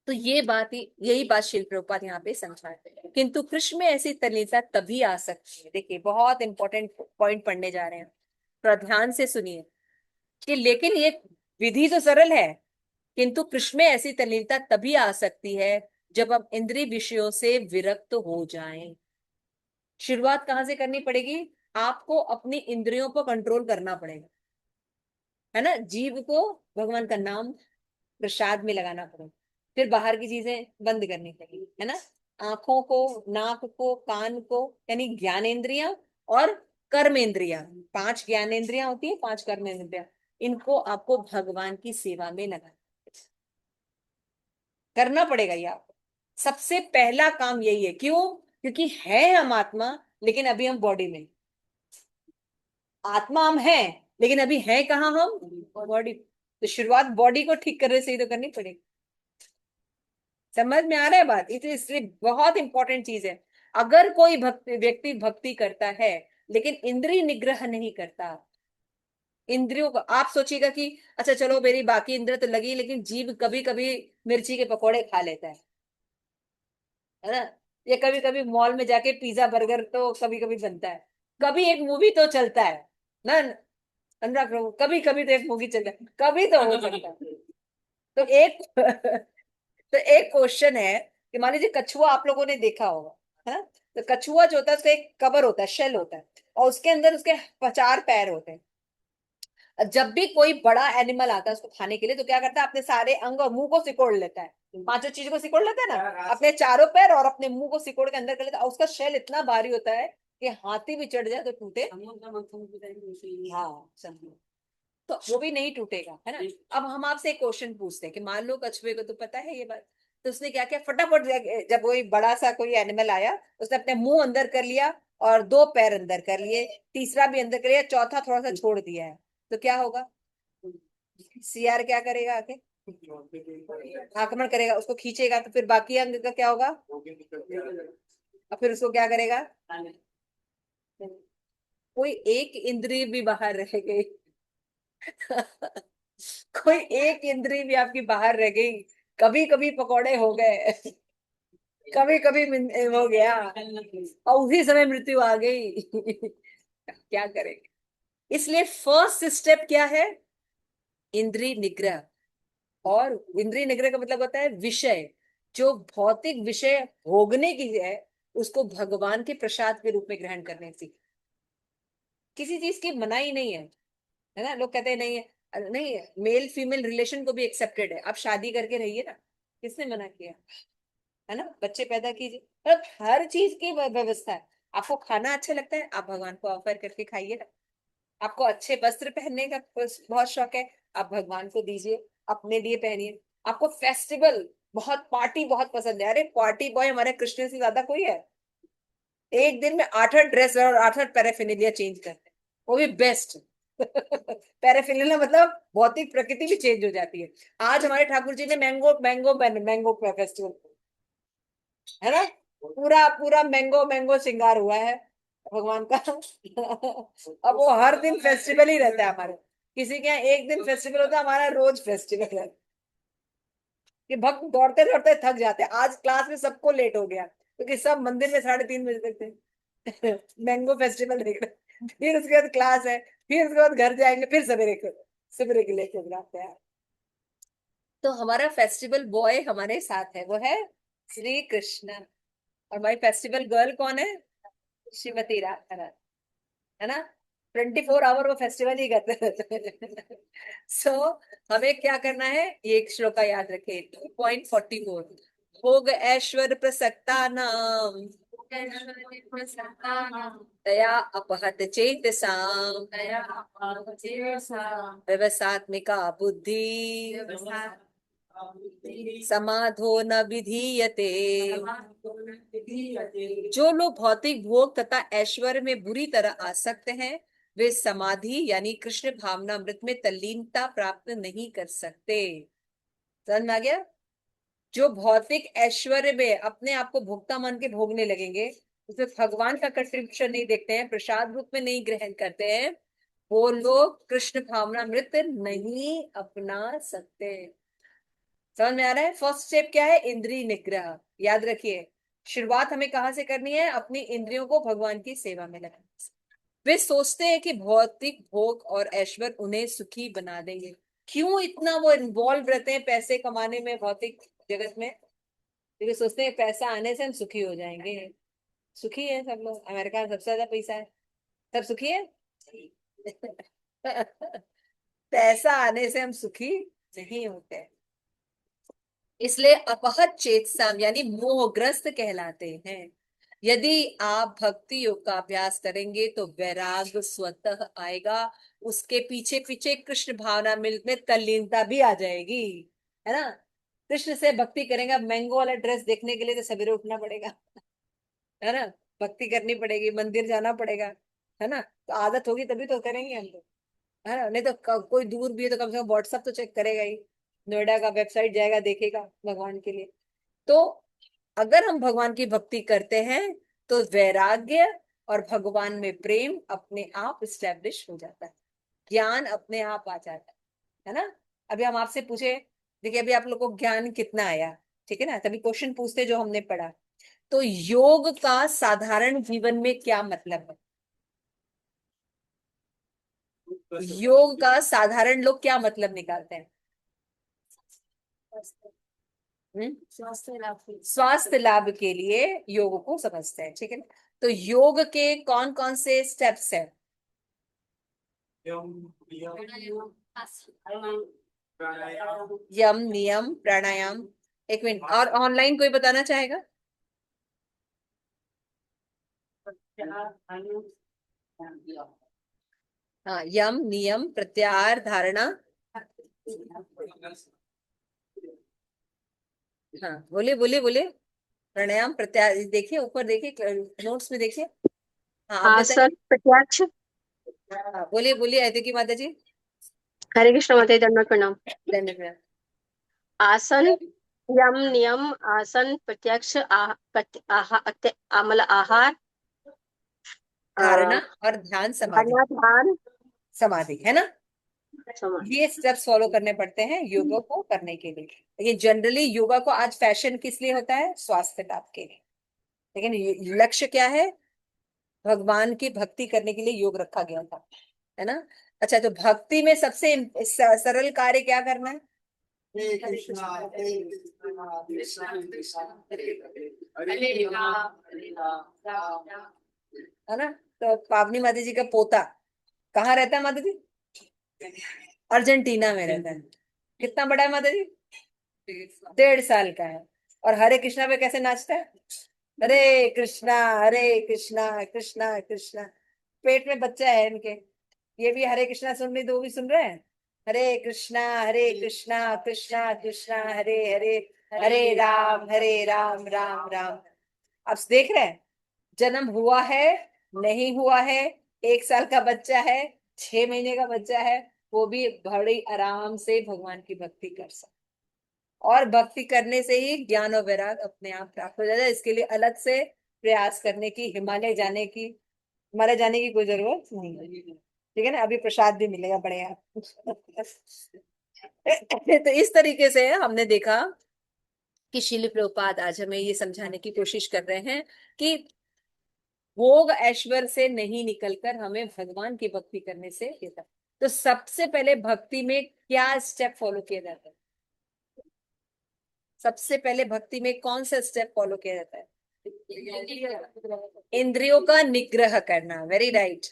A: तो ये बात ही, यही बात शिल प्रभुपाद यहाँ पे समझाते हैं। किंतु कृष्ण में ऐसी तल्लीनता तभी आ सकती है, देखिए बहुत इंपॉर्टेंट पॉइंट पढ़ने जा रहे हैं, थोड़ा ध्यान से सुनिए, कि लेकिन ये विधि तो सरल है, किंतु कृष्ण में ऐसी तल्लीनता तभी आ सकती है जब हम इंद्रिय विषयों से विरक्त हो जाएं। शुरुआत कहाँ से करनी पड़ेगी? आपको अपनी इंद्रियों पर कंट्रोल करना पड़ेगा, है ना। जीव को भगवान का नाम प्रसाद में लगाना पड़ेगा, फिर बाहर की चीजें बंद करनी पड़ेगी, है ना। आंखों को, नाक को, कान को, यानी ज्ञानेंद्रियां और कर्मेंद्रियां, 5 ज्ञानेंद्रियां होती है, 5 कर्मेंद्रियां, इनको आपको भगवान की सेवा में लगाना, करना पड़ेगा ये आपको। सबसे पहला काम यही है। क्यों? क्योंकि है हम आत्मा, लेकिन अभी हम बॉडी में। आत्मा हम हैं, लेकिन अभी है कहाँ हम? बॉडी। तो शुरुआत बॉडी को ठीक करने से ही तो करनी पड़ेगी। समझ में आ रहा है बात? इसलिए बहुत इंपॉर्टेंट चीज है। अगर कोई व्यक्ति भक्ति करता है लेकिन इंद्रिय निग्रह नहीं करता, इंद्रियों को, आप सोचिएगा कि अच्छा चलो मेरी बाकी इंद्रिय तो लगी, लेकिन जीभ कभी कभी मिर्ची के पकोड़े खा लेता है ना। ये कभी कभी मॉल में जाके पिज्जा बर्गर तो कभी कभी बनता है, कभी एक मूवी तो चलता है ना, अनुराग प्रभु, कभी कभी तो एक मूवी चलता है, कभी तो हो सकता है। तो एक तो एक क्वेश्चन है कि मान लीजिए कछुआ आप लोगों ने देखा होगा, है ना। तो कछुआ जो होता है उसका एक कवर होता है, शेल होता है, और उसके अंदर उसके 4 पैर होते हैं। जब भी कोई बड़ा एनिमल आता है उसको खाने के लिए, तो क्या करता है? अपने सारे अंग और मुंह को सिकोड़ लेता है, 5 चीजों को सिकोड़ लेता है ना, अपने चारों पैर और अपने मुंह को सिकोड़ के अंदर कर लेता है। और उसका शेल इतना भारी होता है कि हाथी भी चढ़ जाए तो टूटे, हाँ समझो, तो वो भी नहीं टूटेगा, है ना। अब हम आपसे एक क्वेश्चन पूछते हैं कि मान लो कछुए को तो पता है ये बात, तो उसने क्या किया, फटाफट जब कोई बड़ा सा कोई एनिमल आया, उसने अपने मुंह अंदर कर लिया और 2 पैर अंदर कर लिए, तीसरा भी अंदर कर लिया, चौथा थोड़ा सा छोड़ दिया है, तो क्या होगा? सीआर क्या करेगा आके? आक्रमण करेगा, उसको खींचेगा, तो फिर बाकी अंग का क्या होगा? और फिर उसको क्या करेगा? कोई एक इंद्रिय भी बाहर रह गई कोई एक इंद्री भी आपकी बाहर रह गई, कभी कभी पकोड़े हो गए कभी कभी हो गया, और उसी समय मृत्यु आ गई क्या करेंगे? इसलिए फर्स्ट स्टेप क्या है? इंद्रिय निग्रह। और इंद्रिय निग्रह का मतलब होता है विषय, जो भौतिक विषय भोगने की है, उसको भगवान के प्रसाद के रूप में ग्रहण करने की। किसी चीज की मनाही नहीं है ना। लोग कहते हैं नहीं है, नहीं है, मेल फीमेल रिलेशन को भी एक्सेप्टेड है, आप शादी करके रहिए ना, किसने मना किया? है ना, बच्चे पैदा कीजिए, मतलब हर चीज की व्यवस्था है। आपको खाना अच्छा लगता है, आप भगवान को ऑफर करके खाइए ना। आपको अच्छे वस्त्र पहनने का बहुत शौक है, आप भगवान को दीजिए, अपने लिए पहनिए। आपको फेस्टिवल, बहुत पार्टी बहुत पसंद है, अरे पार्टी बॉय हमारे कृष्ण से ज्यादा कोई है? एक दिन में 8 ड्रेस और 8 पैराफिनेलिया चेंज करते हैं, वो भी बेस्ट पैराफिनेलिया मतलब भौतिक प्रकृति भी चेंज हो जाती है। आज हमारे ठाकुर जी ने मैंगो मैंगो मैंगो फेस्टिवल, है ना, पूरा पूरा मैंगो मैंगो श्रृंगार हुआ है भगवान का अब वो हर दिन फेस्टिवल ही रहता है हमारे, किसी के यहाँ एक दिन फेस्टिवल होता है, हमारा रोज फेस्टिवल है। कि भक्त दौड़ते दौड़ते थक जाते हैं। आज क्लास में सबको लेट हो गया क्योंकि सब मंदिर में 3:30 बजे तक थे मैंगो फेस्टिवल देख रहे, फिर उसके बाद क्लास है, फिर उसके बाद घर जाएंगे, फिर सवेरे सवेरे के लिए जाते हैं। तो हमारा फेस्टिवल बॉय हमारे साथ है, वो है श्री कृष्ण। और हमारी फेस्टिवल गर्ल कौन है? श्रीमती राधा, है ना। 24 आवर वो फेस्टिवल ही करते रहते। सो हमें क्या करना है, ये एक श्लोका याद रखे, 2.44, भोग ऐश्वर्य प्रसक्ता नाम दया अपहत चेतसाम व्यवसात्मिका बुद्धि समाधो न विधीयते। जो लोग भौतिक भोग तथा ऐश्वर्य में बुरी तरह आसक्त हैं, वे समाधि यानी कृष्ण भावनामृत में तल्लीनता प्राप्त नहीं कर सकते। समझ में आ गया? जो भौतिक ऐश्वर्य में अपने आप को भोक्ता मान के भोगने लगेंगे, उसमें भगवान का कंट्रीब्यूशन नहीं देखते हैं, प्रसाद रूप में नहीं ग्रहण करते हैं, वो लोग कृष्ण भावनामृत नहीं अपना सकते। समझ में आ रहा है? फर्स्ट स्टेप क्या है? इंद्रिय निग्रह। याद रखिए, शुरुआत हमें कहाँ से करनी है? अपनी इंद्रियों को भगवान की सेवा में लगाने से। वे सोचते हैं कि भौतिक भोग और ऐश्वर्य उन्हें सुखी बना देंगे। क्यों इतना वो इन्वॉल्व रहते हैं पैसे कमाने में भौतिक जगत में? क्योंकि सोचते हैं पैसा आने से हम सुखी हो जाएंगे। सुखी है सब लोग, अमेरिका में सबसे ज्यादा पैसा है, सब सुखी है। पैसा आने से हम सुखी नहीं होते, इसलिए अपहत चेतसाम यानी मोहग्रस्त कहलाते हैं। यदि आप भक्ति योग का अभ्यास करेंगे तो वैराग्य स्वतः आएगा, उसके पीछे पीछे कृष्ण भावना मिल में तल्लीनता भी आ जाएगी, है ना? कृष्ण से भक्ति करेंगे। मैंगो वाला ड्रेस देखने के लिए तो सवेरे उठना पड़ेगा, है ना? भक्ति करनी पड़ेगी, मंदिर जाना पड़ेगा, है ना? तो आदत होगी तभी तो करेंगे हम लोग, है ना? नहीं तो कोई दूर भी है तो कम से कम व्हाट्सअप तो चेक करेगा ही, नोएडा का वेबसाइट जाएगा देखेगा भगवान के लिए। तो अगर हम भगवान की भक्ति करते हैं तो वैराग्य और भगवान में प्रेम अपने आप स्टैब्लिश हो जाता है, ज्ञान अपने आप आ जाता है ना? अभी हम आपसे पूछे, देखिए अभी आप लोग को ज्ञान कितना आया, ठीक है ना? तभी क्वेश्चन पूछते जो हमने पढ़ा। तो योग का साधारण जीवन में क्या मतलब है? योग का साधारण लोग क्या मतलब निकालते हैं? स्वास्थ्य लाभ के लिए योग को समझते हैं, ठीक है ना? तो योग के कौन कौन से स्टेप्स हैं? यम, नियम, प्राणायाम। एक मिनट, और ऑनलाइन कोई बताना चाहेगा? हाँ, यम, नियम, प्रत्याहार, धारणा। हाँ, बोलिए बोलिए बोलिए। प्राणायाम, प्रत्याहार, देखिए ऊपर देखिए, नोट्स में देखिए। हाँ, आप
C: आसन
A: बताइए।
C: प्रत्याक्ष।
A: हाँ, बोलिए बोलिए अदिति की माता जी।
C: हरे कृष्ण माता दंडवत प्रणाम।
A: धन्यवाद।
C: आसन, यम नियम, आसन प्रत्यक्ष, मतलब आहार,
A: धारणा और ध्यान, समाधि।
C: धारणा, ध्यान,
A: समाधि, है ना?
C: समाधि।
A: ये स्टेप्स फॉलो करने पड़ते हैं योगा को करने के लिए। लेकिन जनरली योगा को आज फैशन किस लिए होता है? स्वास्थ्य लाभ के लिए। लेकिन लक्ष्य क्या है? भगवान की भक्ति करने के लिए योग रखा गया था, है ना? अच्छा, तो भक्ति में सबसे सरल कार्य क्या करना है?
D: हरे कृष्णा हरे कृष्णा कृष्णा कृष्णा हरे राम हरे राम राम राम।
A: है ना? तो पावनी माता जी का पोता कहाँ रहता है माता जी? अर्जेंटीना में रहता है। कितना बड़ा है माता जी? 1.5 साल का है। और हरे कृष्णा पे कैसे नाचता है? हरे कृष्णा हरे कृष्णा कृष्णा कृष्णा। पेट में बच्चा है इनके, ये भी हरे कृष्णा सुन रही तो वो भी सुन रहे हैं। हरे कृष्णा कृष्णा कृष्णा हरे हरे, हरे राम राम राम। अब देख रहे हैं, जन्म हुआ है, नहीं हुआ है, 1 साल का बच्चा है, 6 महीने का बच्चा है, वो भी बड़ी आराम से भगवान की भक्ति कर सकता। और भक्ति करने से ही ज्ञान और वैराग अपने आप प्राप्त हो जाता है। इसके लिए अलग से प्रयास करने की, हिमालय जाने की कोई जरूरत नहीं है, ठीक है ना? अभी प्रसाद भी मिलेगा बढ़िया। तो इस तरीके से हमने देखा कि शिल प्रभुपाद आज हमें ये समझाने की कोशिश कर रहे हैं कि भोग ऐश्वर्य से नहीं निकलकर हमें भगवान की भक्ति करने से देता। तो सबसे पहले भक्ति में क्या स्टेप फॉलो किया जाता है? सबसे पहले भक्ति में कौन सा स्टेप फॉलो किया जाता है? इंद्रियों का निग्रह करना। Very right.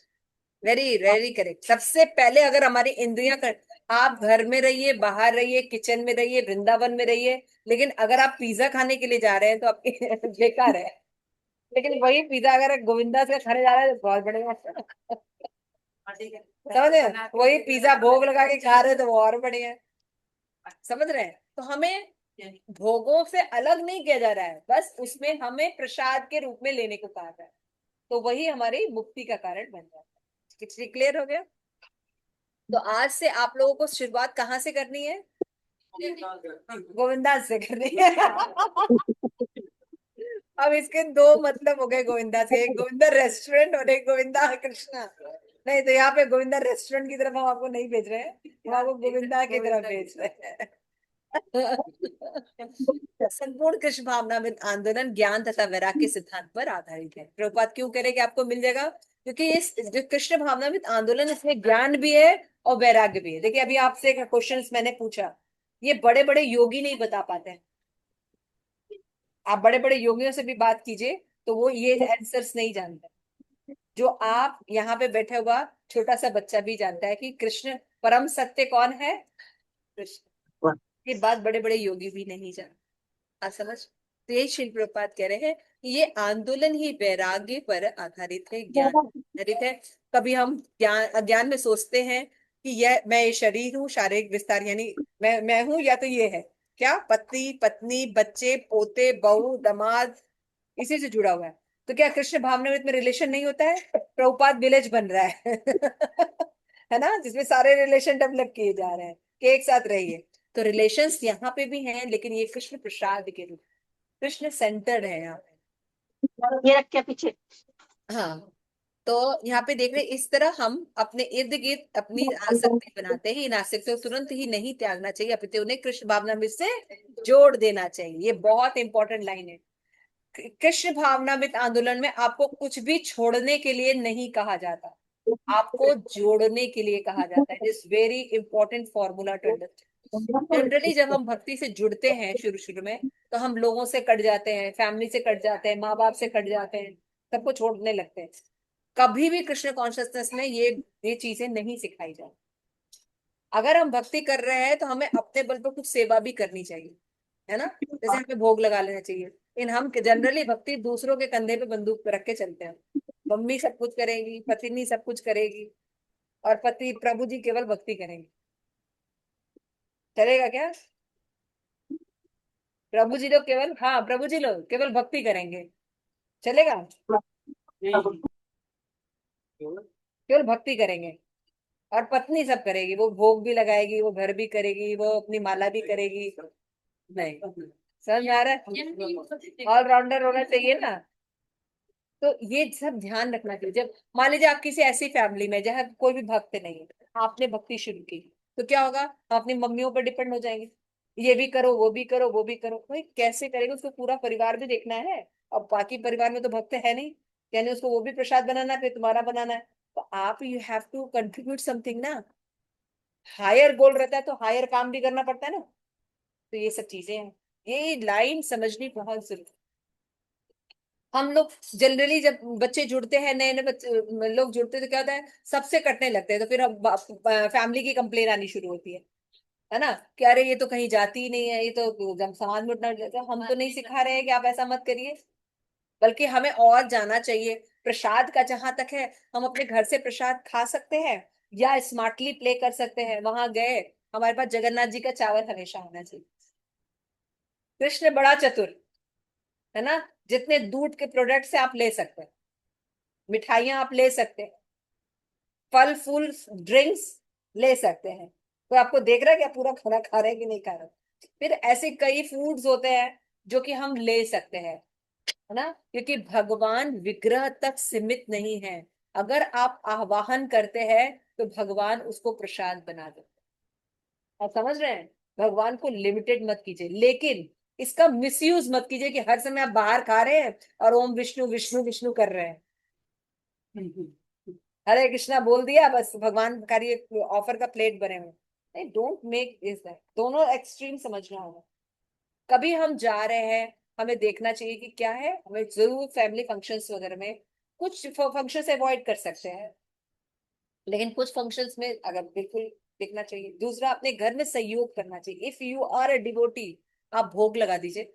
A: Very very correct. सबसे पहले अगर हमारी इंद्रियां कर, आप घर में रहिए, बाहर रहिए, किचन में रहिए, वृंदावन में रहिए, लेकिन अगर आप पिज्जा खाने के लिए जा रहे हैं तो आपकी बेकार है। लेकिन वही पिज्जा अगर गोविंदा से खाने जा रहे हैं तो बहुत बढ़िया। समझ रहे हैं? वही पिज्जा भोग लगा के खा रहे हैं तो वो और बढ़िया है। समझ रहे हैं? तो हमें भोगों से अलग नहीं किया जा रहा है, बस उसमें हमें प्रसाद के रूप में लेने को कहा जा रहा है। तो वही हमारी मुक्ति का कारण बन जाता है। कितनी क्लियर हो गया? तो आज से आप लोगों को शुरुआत कहाँ से करनी है? गोविंदास से करनी है। अब इसके दो मतलब हो गए गोविंदास के, एक गोविंदा रेस्टोरेंट और एक गोविंदा कृष्णा। नहीं तो यहाँ पे गोविंदा रेस्टोरेंट की तरफ हम आपको नहीं भेज रहे हैं, हम आपको गोविंदा की तरफ भेज रहे हैं। संपूर्ण कृष्ण भावनामृत आंदोलन ज्ञान तथा वैराग्य के सिद्धांत पर आधारित है। प्रभुपाद क्यों करेंगे? आपको मिल जाएगा, क्योंकि इस जो कृष्ण भावनामृत आंदोलन, इसमें ज्ञान भी है और वैराग्य भी है। देखिए अभी आपसे क्वेश्चंस मैंने पूछा, ये बड़े बड़े योगी नहीं बता पाते हैं। आप बड़े बड़े योगियों से भी बात कीजिए तो वो ये आंसर्स नहीं जानते। जो आप यहाँ पे बैठे हुआ छोटा सा बच्चा भी जानता है कि कृष्ण परम सत्य कौन है, कृष्ण। ये बात बड़े बड़े योगी भी नहीं जानते। आप समझ? तो यही श्रील प्रभुपाद कह रहे हैं कि ये आंदोलन ही वैराग्य पर आधारित है, ज्ञान आधारित है। कभी हम ज्ञान अज्ञान में सोचते हैं कि यह मैं ये शरीर हूँ, शारीरिक विस्तार, यानी मैं हूँ, या तो ये है क्या पति पत्नी बच्चे पोते बहू दामाद, इसी से जुड़ा हुआ है। तो क्या कृष्ण भावनामृत में रिलेशन नहीं होता है? प्रभुपाद विलेज बन रहा है। है ना, जिसमें सारे रिलेशन डेवलप किए जा रहे हैं कि एक साथ रहिए। तो रिलेशंस यहाँ पे भी हैं, लेकिन ये कृष्ण प्रसाद के रूप, कृष्ण सेंटर्ड है यहाँ पे।
C: ये रख के पीछे।
A: हाँ, तो यहाँ पे देख रहे हैं, इस तरह हम अपने इर्द गिर्द अपनी आसक्ति बनाते हैं। इन आसक्तियों को तुरंत ही नहीं त्यागना चाहिए, अपितु उन्हें कृष्ण भावनामृत से जोड़ देना चाहिए। ये बहुत इंपॉर्टेंट लाइन है। कृष्ण भावनामृत आंदोलन में आपको कुछ भी छोड़ने के लिए नहीं कहा जाता, आपको जोड़ने के लिए कहा जाता है। It's very important formula to understand. Generally जब हम भक्ति से जुड़ते हैं शुरू शुरू में, तो हम लोगों से कट जाते हैं, फैमिली से कट जाते हैं, माँ बाप से कट जाते हैं, सबको छोड़ने लगते हैं। कभी भी कृष्ण कॉन्शियसनेस में ये चीजें नहीं सिखाई जाती। अगर हम भक्ति कर रहे हैं तो हमें अपने बल पर कुछ सेवा भी करनी चाहिए, है ना? जैसे हमें भोग लगा लेना चाहिए। इन हम जनरली भक्ति दूसरों के कंधे पे बंदूक रख के चलते हैं। मम्मी सब कुछ करेगी, पत्नी सब कुछ करेगी, और पति प्रभु जी केवल भक्ति करेंगे। चलेगा क्या? प्रभु जी लोग केवल, हाँ प्रभु जी लोग केवल भक्ति करेंगे, चलेगा? केवल भक्ति करेंगे, और पत्नी सब करेगी, वो भोग भी लगाएगी, वो घर भी करेगी, वो अपनी माला भी करेगी। नहीं, समझ में आ रहा है? ऑलराउंडर होना चाहिए ना। तो ये सब ध्यान रखना चाहिए। जब मान लीजिए आप किसी ऐसी फैमिली में जहाँ कोई भी भक्त नहीं है, आपने भक्ति शुरू की, तो क्या होगा? आप अपनी मम्मियों पर डिपेंड हो जाएंगे, ये भी करो वो भी करो वो भी करो। भाई कैसे करेगा? उसको पूरा परिवार भी देखना है, और बाकी परिवार में तो भक्त है नहीं, यानी उसको वो भी प्रसाद बनाना है, फिर तुम्हारा बनाना है। तो आप you have to contribute something ना। हायर गोल रहता है तो हायर काम भी करना पड़ता है ना। तो ये सब चीजें हैं, ये लाइन समझनी बहुत जरूरी। हम लोग जनरली जब बच्चे जुड़ते हैं, नए नए बच्चे लोग जुड़ते हैं, तो क्या होता है? सबसे कटने लगते हैं, तो फिर हम फैमिली की कंप्लेन आनी शुरू होती है ना, कि अरे ये तो कहीं जाती ही नहीं है, ये तो जब समाज में उठना जाता है। हम तो नहीं सिखा रहे हैं कि आप ऐसा मत करिए, बल्कि हमें और जाना चाहिए। प्रसाद का जहां तक है, हम अपने घर से प्रसाद खा सकते हैं या स्मार्टली प्ले कर सकते हैं। वहां गए, हमारे पास जगन्नाथ जी का चावल हमेशा होना चाहिए। कृष्ण बड़ा चतुर है ना, जितने दूध के प्रोडक्ट से आप ले सकते हैं, मिठाइयां आप ले सकते हैं, फल फूल ड्रिंक्स ले सकते हैं। तो आपको देख रहा है कि आप पूरा खाना खा रहे हैं कि नहीं खा रहे। फिर ऐसे कई फूड्स होते हैं जो कि हम ले सकते हैं, है ना, क्योंकि भगवान विग्रह तक सीमित नहीं है। अगर आप आह्वान करते हैं तो भगवान उसको प्रसाद बना देते हैं। आप समझ रहे हैं? भगवान को लिमिटेड मत कीजिए, लेकिन इसका मिसयूज मत कीजिए कि हर समय आप बाहर खा रहे हैं और ओम विष्णु विष्णु विष्णु कर रहे हैं। हरे कृष्णा बोल दिया, बस भगवान का ये ऑफर का प्लेट भरे हुए। नहीं, डोंट मेक दिस दैट। दोनों एक्सट्रीम समझना होगा। कभी हम जा रहे हैं, हमें देखना चाहिए कि क्या है। हमें जरूर फैमिली फंक्शंस वगैरह में कुछ फंक्शन अवॉइड कर सकते हैं, लेकिन कुछ फंक्शंस में अगर बिल्कुल देखना चाहिए। दूसरा, अपने घर में सहयोग करना चाहिए। If you are a devotee, आप भोग लगा दीजिए,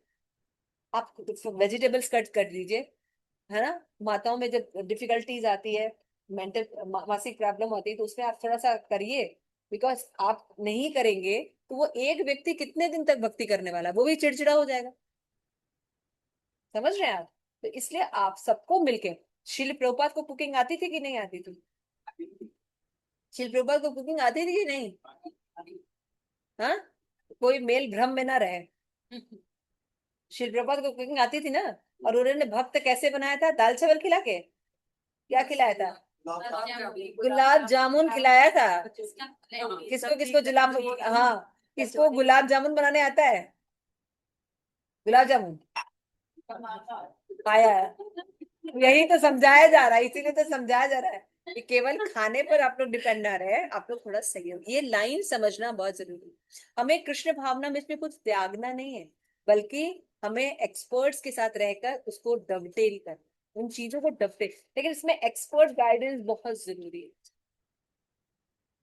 A: आप वेजिटेबल्स कट कर दीजिए, है ना। माताओं में जब डिफिकल्टीज आती है, मेंटल मासिक प्रॉब्लम होती है, तो उसमें आप थोड़ा सा करिए। बिकॉज आप नहीं करेंगे तो वो एक व्यक्ति कितने दिन तक भक्ति करने वाला है? वो भी चिड़चिड़ा हो जाएगा। समझ रहे हैं आप? तो इसलिए आप सबको मिलके, शिल प्रभुपाद को कुकिंग आती थी कि नहीं आती थी? शिल प्रभुपाद को कुकिंग आती थी कि नहीं? हाँ, कोई मेल भ्रम में ना रहे। शिल प्रभुपाद को कुकिंग आती थी ना। और उन्होंने भक्त कैसे बनाया था? दाल चावल खिला के? क्या खिलाया था? गुलाब जामुन खिलाया था। किसको किसको गुलाब, हाँ, किसको गुलाब जामुन बनाने आता है? गुलाब जामुन आया है। यही तो समझाया जा रहा है, इसीलिए तो समझाया जा रहा है कि केवल खाने पर आप लोग डिपेंड ना रहे, आप लोग थोड़ा सहयोग, ये लाइन समझना बहुत जरूरी है। हमें कृष्ण भावना में इसमें कुछ त्यागना नहीं है, बल्कि हमें एक्सपर्ट्स के साथ रहकर उसको डवटेल कर, उन चीजों को डवटेल, लेकिन इसमें एक्सपर्ट गाइडेंस बहुत जरूरी है।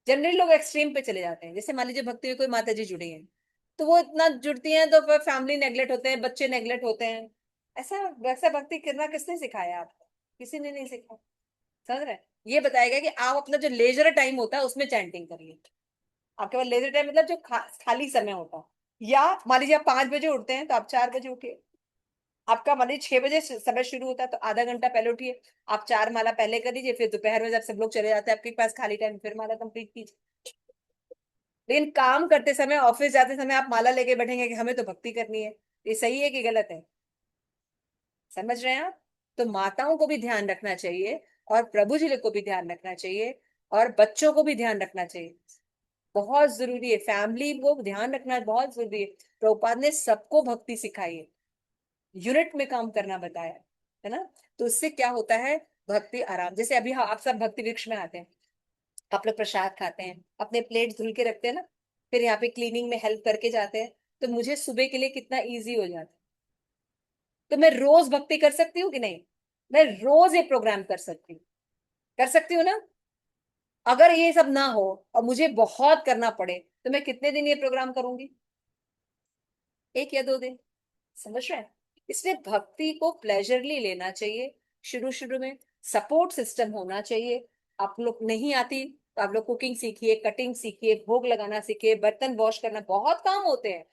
A: जनरली लोग एक्सट्रीम पे चले जाते हैं। जैसे मान लीजिए भक्ति में कोई माता जी जुड़ी हैं, तो वो इतना जुड़ती हैं तो फिर फैमिली नेग्लेक्ट होते हैं, बच्चे नेग्लेक्ट होते हैं। ऐसा वैसा भक्ति करना किसने सिखाया आपको? किसी ने नहीं सिखाया। समझ रहे हैं? ये बताएगा कि आप अपना जो लेजर टाइम होता है उसमें चैंटिंग करिए। आपके पास लेजर टाइम मतलब जो खाली समय होता है। या मान लीजिए आप 5 बजे उठते हैं, तो आप 4 बजे उठिए। आपका मान लीजिए 6 बजे समय शुरू होता है, तो आधा घंटा पहले उठिए। आप 4 माला पहले कर लीजिए, फिर दोपहर में जब सब लोग चले जाते हैं आपके पास खाली टाइम, फिर माला कंप्लीट कीजिए। लेकिन काम करते समय, ऑफिस जाते समय आप माला लेके बैठेंगे कि हमें तो भक्ति करनी है, ये सही है कि गलत है? समझ रहे हैं आप? तो माताओं को भी ध्यान रखना चाहिए, और प्रभु जी को भी ध्यान रखना चाहिए, और बच्चों को भी ध्यान रखना चाहिए। बहुत जरूरी है, फैमिली को ध्यान रखना बहुत जरूरी है। प्रभुपाद ने सबको भक्ति सिखाई है, यूनिट में काम करना बताया है ना। तो इससे क्या होता है? भक्ति आराम, जैसे अभी आप सब भक्ति वृक्ष में आते हैं, आप लोग प्रसाद खाते हैं, अपने प्लेट धुल के रखते हैं ना, फिर यहाँ पे क्लीनिंग में हेल्प करके जाते हैं, तो मुझे सुबह के लिए कितना इजी हो जाता है। तो मैं रोज भक्ति कर सकती हूँ कि नहीं? मैं रोज ये प्रोग्राम कर सकती हूँ, कर सकती हूँ ना। अगर ये सब ना हो और मुझे बहुत करना पड़े, तो मैं कितने दिन ये प्रोग्राम करूंगी? 1 या 2 दिन। समझ रहे हैं? इसलिए भक्ति को प्लेजरली लेना चाहिए। शुरू शुरू में सपोर्ट सिस्टम होना चाहिए। आप लोग नहीं आती तो आप लोग कुकिंग सीखिए, कटिंग सीखिए, भोग लगाना सीखिए, बर्तन वॉश करना, बहुत काम होते हैं।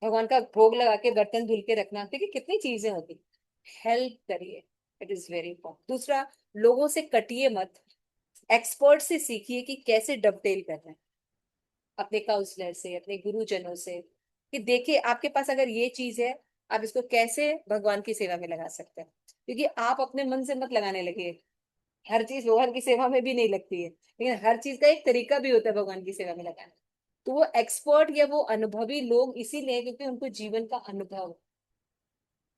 A: भगवान का भोग लगा के बर्तन धुल के रखना, देखिए कितनी चीजें होती। हेल्प करिए, इट इज वेरी इंपॉर्टेंट। दूसरा, लोगों से कटिए मत, एक्सपर्ट से सीखिए कि कैसे डबटेल करना है, अपने काउंसलर से, अपने गुरुजनों से, कि देखिए आपके पास अगर ये चीज है, आप इसको कैसे भगवान की सेवा में लगा सकते हैं। क्योंकि आप अपने मन से मत लगाने लगे, हर चीज भगवान की सेवा में भी नहीं लगती है, लेकिन हर चीज का एक तरीका भी होता है भगवान की सेवा में लगाने। तो वो एक्सपर्ट या वो अनुभवी लोग इसीलिए क्योंकि उनको जीवन का अनुभव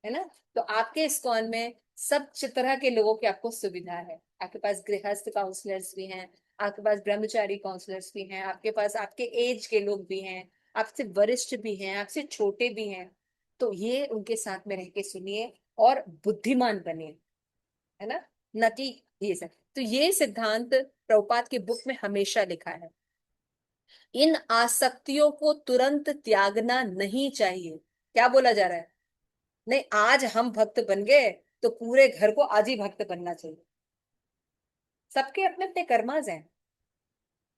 A: है ना। तो आपके इस्कॉन में सब तरह के लोगों की आपको सुविधा है। आपके पास गृहस्थ काउंसलर्स भी हैं, आपके पास ब्रह्मचारी काउंसलर्स भी हैं, आपके पास आपके एज के लोग भी हैं, आपसे वरिष्ठ भी हैं, आपसे छोटे भी हैं। तो ये उनके साथ में रह के सुनिए और बुद्धिमान बनिए, है ना। न कि ये सब। तो ये सिद्धांत प्रभुपाद की बुक में हमेशा लिखा है। इन आसक्तियों को तुरंत त्यागना नहीं चाहिए। क्या बोला जा रहा है? नहीं, आज हम भक्त बन गए तो पूरे घर को आज ही भक्त बनना चाहिए। सबके अपने अपने कर्माज हैं,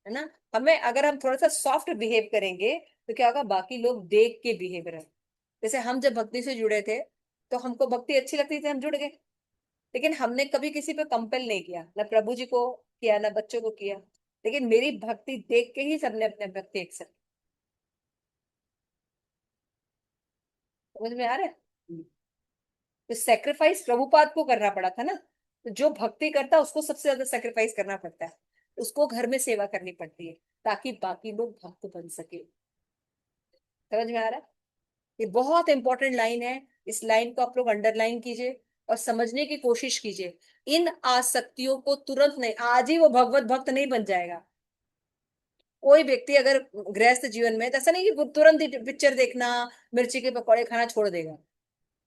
A: है ना। हमें अगर हम थोड़ा सा सॉफ्ट बिहेव करेंगे, तो क्या होगा? बाकी लोग देख के बिहेव करें। जैसे हम जब भक्ति से जुड़े थे, तो हमको भक्ति अच्छी लगती थी, हम जुड़ गए। लेकिन हमने कभी किसी पे कंपेल नहीं किया, ना प्रभु जी को किया, ना बच्चों को किया। लेकिन मेरी भक्ति देख के ही सबने अपने भक्ति एक्सेप्ट। समझ में आ रहा है? तो सेक्रीफाइस प्रभुपाद को करना पड़ा था ना। तो जो भक्ति करता है उसको सबसे ज्यादा सेक्रीफाइस करना पड़ता है, उसको घर में सेवा करनी पड़ती है, ताकि बाकी लोग भक्त बन सके। समझ में आ रहा है? ये बहुत इंपॉर्टेंट लाइन है। इस लाइन को आप लोग अंडरलाइन कीजिए और समझने की कोशिश कीजिए। इन आसक्तियों को तुरंत नहीं, आज ही वो भगवत भक्त नहीं बन जाएगा। कोई व्यक्ति अगर गृहस्थ जीवन में, तो ऐसा नहीं कि वो तुरंत ही पिक्चर देखना, मिर्ची के पकौड़े खाना छोड़ देगा,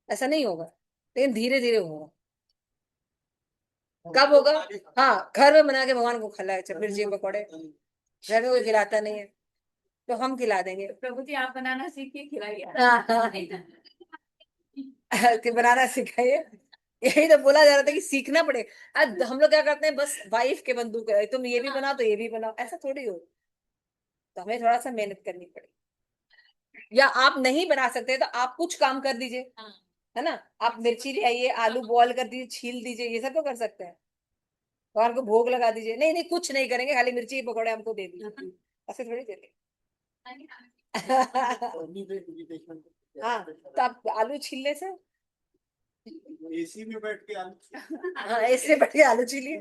A: ऐसा नहीं होगा। लेकिन धीरे धीरे होगा। कब होगा? हाँ, घर में बना के भगवान को खिलाए मिर्ची के पकौड़े, घर में कोई खिलाता नहीं है तो हम खिला देंगे।
D: प्रभु जी आप बनाना सीखिए, खिलाइए।
A: हाँ, हाँ, कि बनाना सिखाइए। यही तो बोला जा रहा था कि सीखना पड़ेगा। आज हम लोग क्या करते हैं, बस वाइफ के बंदूक है, तुम ये भी बनाओ तो ये भी बनाओ, ऐसा थोड़ी हो। तो हमें थोड़ा सा मेहनत करनी पड़ेगी। या आप नहीं बना सकते तो आप कुछ काम कर दीजिए,
D: हाँ।
A: है ना। आप मिर्ची ले आइए, आलू बॉयल कर दीजिए, छील दीजिए, ये सब तो कर सकते हैं। भगवान को भोग लगा दीजिए। नहीं नहीं, कुछ नहीं करेंगे, खाली मिर्ची के पकौड़े हमको दे दीजिए, ऐसे थोड़ी देंगे। हाँ, तो आप आलू छीलने से,
E: एसी में बैठ के
A: हाँ ऐसे बैठ के आलू छीलिए।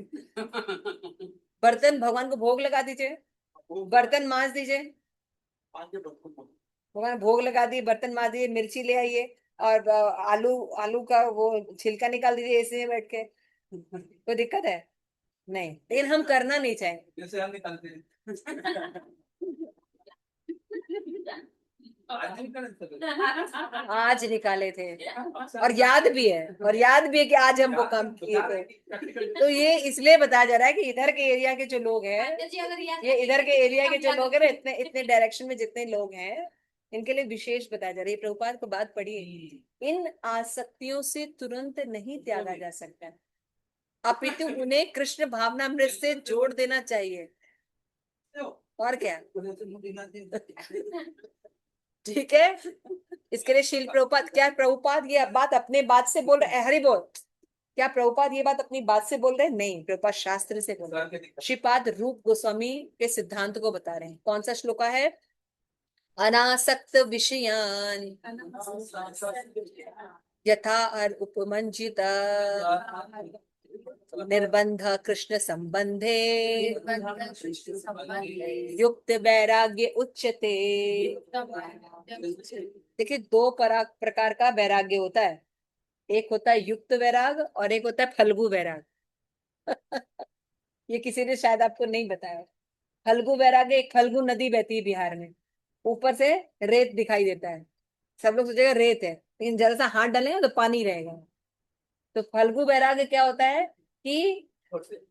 A: बर्तन भगवान को भोग लगा दीजिए, बर्तन मांज दीजिए, भगवान को भोग लगा दिए, बर्तन मांज दिए, मिर्ची ले आइए और आलू आलू का वो छिलका निकाल दीजिए एसी में बैठ के। कोई दिक्कत है? नहीं, लेकिन हम करना नहीं चाहेंगे।
E: जैसे हम निकालते हैं।
A: आज निकाले थे, और याद भी है, और याद भी है कि आज हम वो काम किए थे। तो ये इसलिए बताया जा रहा है कि इधर के एरिया के जो लोग हैं, ये इधर के एरिया के जो लोग हैं ना, इतने इतने डायरेक्शन में जितने लोग हैं, इनके लिए विशेष बताया जा रहा है। प्रभुपाद को बात पढ़िए, इन आसक्तियों से तुरंत नहीं त्यागा जा सकता, अपितु उन्हें कृष्ण भावनामृत से जोड़ देना चाहिए। और क्या, ठीक है। इसके लिए शील प्रभुपाद, क्या प्रभुपाद ये बात अपने बात से बोल रहे हैं? हरि बोल। क्या प्रभुपाद ये बात अपनी बात से बोल रहे हैं? नहीं, प्रभुपाद शास्त्र से बोल रहे हैं। श्रीपाद रूप गोस्वामी के सिद्धांत को बता रहे हैं। कौन सा श्लोका है? अनासक्त विषयान यथा उपमंजित निर्बंध कृष्ण संबंधे युक्त वैराग्य उच्यते। देखिए, दो प्रकार का वैराग्य होता है। एक होता है युक्त वैराग और एक होता है फल्गु वैराग। ये किसी ने शायद आपको नहीं बताया। फल्गु वैराग्य, एक फल्गु नदी बहती है बिहार में, ऊपर से रेत दिखाई देता है, सब लोग सोचेगा रेत है, लेकिन जरा सा हाथ डालेंगे तो पानी रहेगा। तो फल्गु वैराग्य क्या होता है कि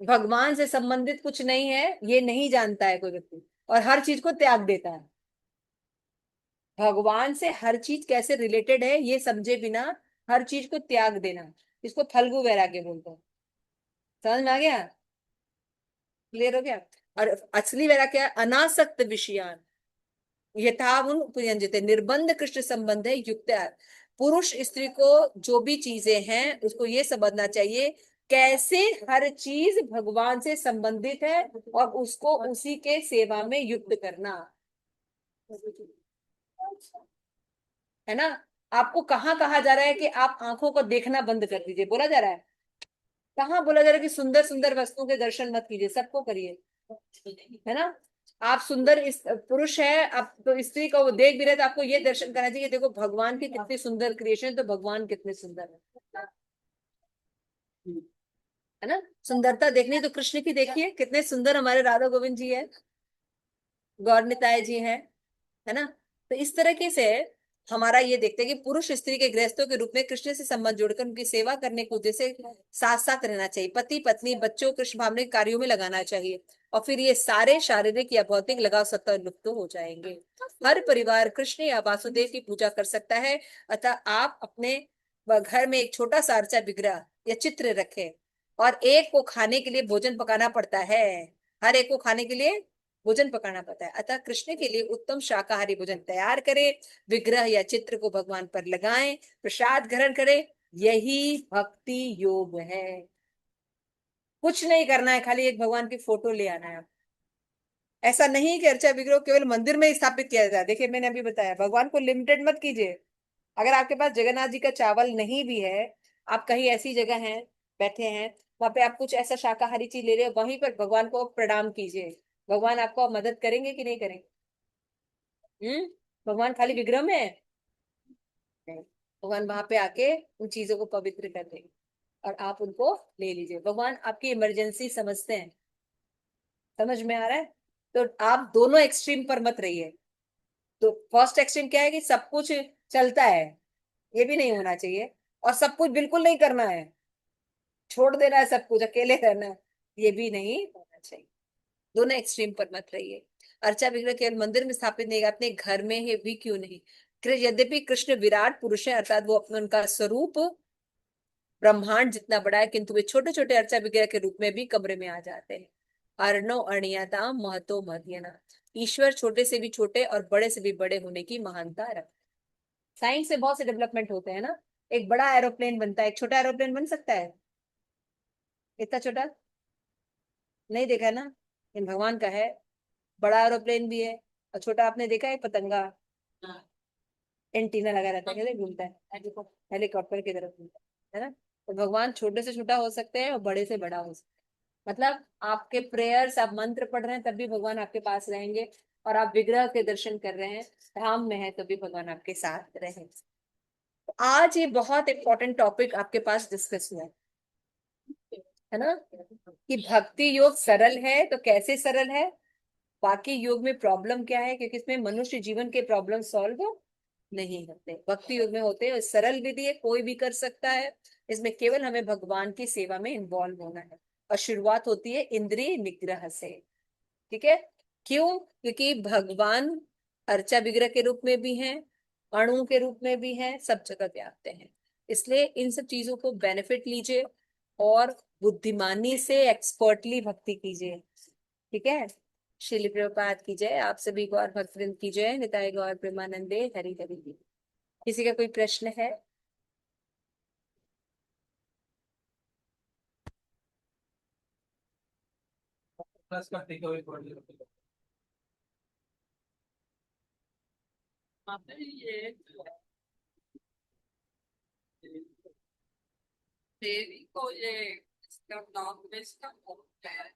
A: भगवान से संबंधित कुछ नहीं है, ये नहीं जानता है कोई व्यक्ति, और हर चीज को त्याग देता है। भगवान से हर चीज कैसे रिलेटेड है ये समझे बिना हर चीज को त्याग देना, इसको फल्गु वैराग्य बोलते हैं। समझ में आ गया? क्लियर हो गया? और असली वैराग्य क्या है? अनासक्त विषयान यथावुन उपयंजते निर्बंध कृष्ण संबंध है युक्त। पुरुष स्त्री को जो भी चीजें हैं उसको ये समझना चाहिए कैसे हर चीज भगवान से संबंधित है, और उसको उसी के सेवा में युक्त करना, है ना। आपको कहाँ कहा जा रहा है कि आप आंखों को देखना बंद कर दीजिए, बोला जा रहा है? कहाँ बोला जा रहा है कि सुंदर सुंदर वस्तुओं के दर्शन मत कीजिए, सबको करिए, है ना। आप सुंदर इस पुरुष है, आप तो स्त्री को वो देख भी रहे तो आपको ये दर्शन करना चाहिए, देखो भगवान की कितनी सुंदर क्रिएशन, तो भगवान कितने सुंदर है ना। सुंदरता देखनी तो कृष्ण की देखिए, कितने सुंदर हमारे राधा गोविंद जी है, गौर निताय जी है ना। तो इस तरीके से हमारा ये देखते हैं कि पुरुष स्त्री के गृहस्थों के रूप में कृष्ण से संबंध जोड़कर उनकी सेवा करने के उद्देश्य से साथ साथ रहना चाहिए। पति पत्नी बच्चों कृष्ण भावनिक कार्यों में लगाना चाहिए, और फिर ये सारे शारीरिक या भौतिक लगाव स्वतः लुप्त हो जाएंगे। हर परिवार कृष्ण या वासुदेव की पूजा कर सकता है, अतः आप अपने घर में एक छोटा सा अर्चा विग्रह या चित्र रखें, और एक को खाने के लिए भोजन पकाना पड़ता है, हर एक को खाने के लिए भोजन पकाना पड़ता है। अतः कृष्ण के लिए उत्तम शाकाहारी भोजन तैयार करें, विग्रह या चित्र को भगवान पर लगाएं, प्रसाद ग्रहण करें, यही भक्ति योग है। कुछ नहीं करना है, खाली एक भगवान की फोटो ले आना है। ऐसा नहीं कि अर्चा विग्रह केवल मंदिर में ही स्थापित किया जाता है। देखिए, मैंने अभी बताया भगवान को लिमिटेड मत कीजिए। अगर आपके पास जगन्नाथ जी का चावल नहीं भी है, आप कहीं ऐसी जगह हैं, बैठे हैं, वहां पे आप कुछ ऐसा शाकाहारी चीज ले रहे हो, वहीं पर भगवान को प्रणाम कीजिए। भगवान आपको मदद करेंगे कि नहीं करेंगे? भगवान खाली विग्रह में है? नहीं। भगवान वहां पे आके उन चीजों को पवित्र कर देंगे, और आप उनको ले लीजिए। भगवान आपकी इमरजेंसी समझते हैं। समझ में आ रहा है? तो आप दोनों एक्सट्रीम पर मत रहिए। तो फर्स्ट एक्सट्रीम क्या है कि सब कुछ चलता है, ये भी नहीं होना चाहिए, और सब कुछ बिल्कुल नहीं करना है। छोड़ देना है सब कुछ, अकेले रहना है, ये भी नहीं होना चाहिए। दोनों एक्सट्रीम पर मत रहिए। अर्चा विग्रह केवल मंदिर में स्थापित नहीं, अपने घर में है भी क्यों नहीं। यद्यपि कृष्ण विराट पुरुष है, अर्थात वो अपना उनका स्वरूप ब्रह्मांड जितना बड़ा है, किंतु वे छोटे छोटे अर्चा विग्रह के रूप में भी कमरे में आ जाते हैं। अर्णो अणियता महतो मध्यना, ईश्वर छोटे से भी छोटे और बड़े से भी बड़े होने की महानता रखते। साइंस से बहुत से डेवलपमेंट होते हैं ना, एक बड़ा एरोप्लेन बनता है, एक छोटा एरोप्लेन बन सकता है इतना छोटा? नहीं देखा ना, इन भगवान का है, बड़ा एरोप्लेन भी है और छोटा। आपने देखा है पतंगा, एंटीना लगा रहता है, कैसे घूमता है, हेलीकॉप्टर की तरफ घूमता है ना। तो भगवान छोटे से छोटा हो सकते हैं और बड़े से बड़ा हो सकते हैं। मतलब आपके प्रेयर्स, आप मंत्र पढ़ रहे हैं तब भी भगवान आपके पास रहेंगे, और आप विग्रह के दर्शन कर रहे हैं, धाम में है, तो भी भगवान आपके साथ रहेंगे। तो आज ये बहुत इंपॉर्टेंट टॉपिक आपके पास डिस्कस हुआ है ना, कि भक्ति योग सरल है तो कैसे सरल है, बाकी योग में प्रॉब्लम क्या है, क्योंकि इसमें मनुष्य जीवन के प्रॉब्लम सॉल्व नहीं होते, भक्ति योग में होते हैं। सरल विधि है, कोई भी कर सकता है, इसमें केवल हमें भगवान की सेवा में इन्वॉल्व होना है। और शुरुआत होती है इंद्रिय निग्रह से, ठीक है। क्यों? क्योंकि भगवान अर्चा विग्रह के रूप में भी हैं, अणु के रूप में भी हैं, सब जगह व्याप्त हैं। इसलिए इन सब चीजों को बेनिफिट लीजिए और बुद्धिमानी से एक्सपर्टली भक्ति कीजिए, ठीक है। श्रील प्रभुपाद की जय, आप सभी गौर भक्तवृंद की जय, निताय गौर प्रेमानंदे, हरि हरि। किसी का कोई प्रश्न है?
E: प्लस का टेक अवे पॉइंट।
D: ये देवी को ये इसका नॉन वेज का भोग है।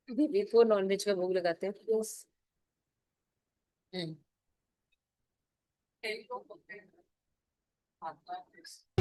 A: देवी को नॉनवेज का भोग लगाते हैं। हम्म।
D: देवी को बोलते हैं। आता है।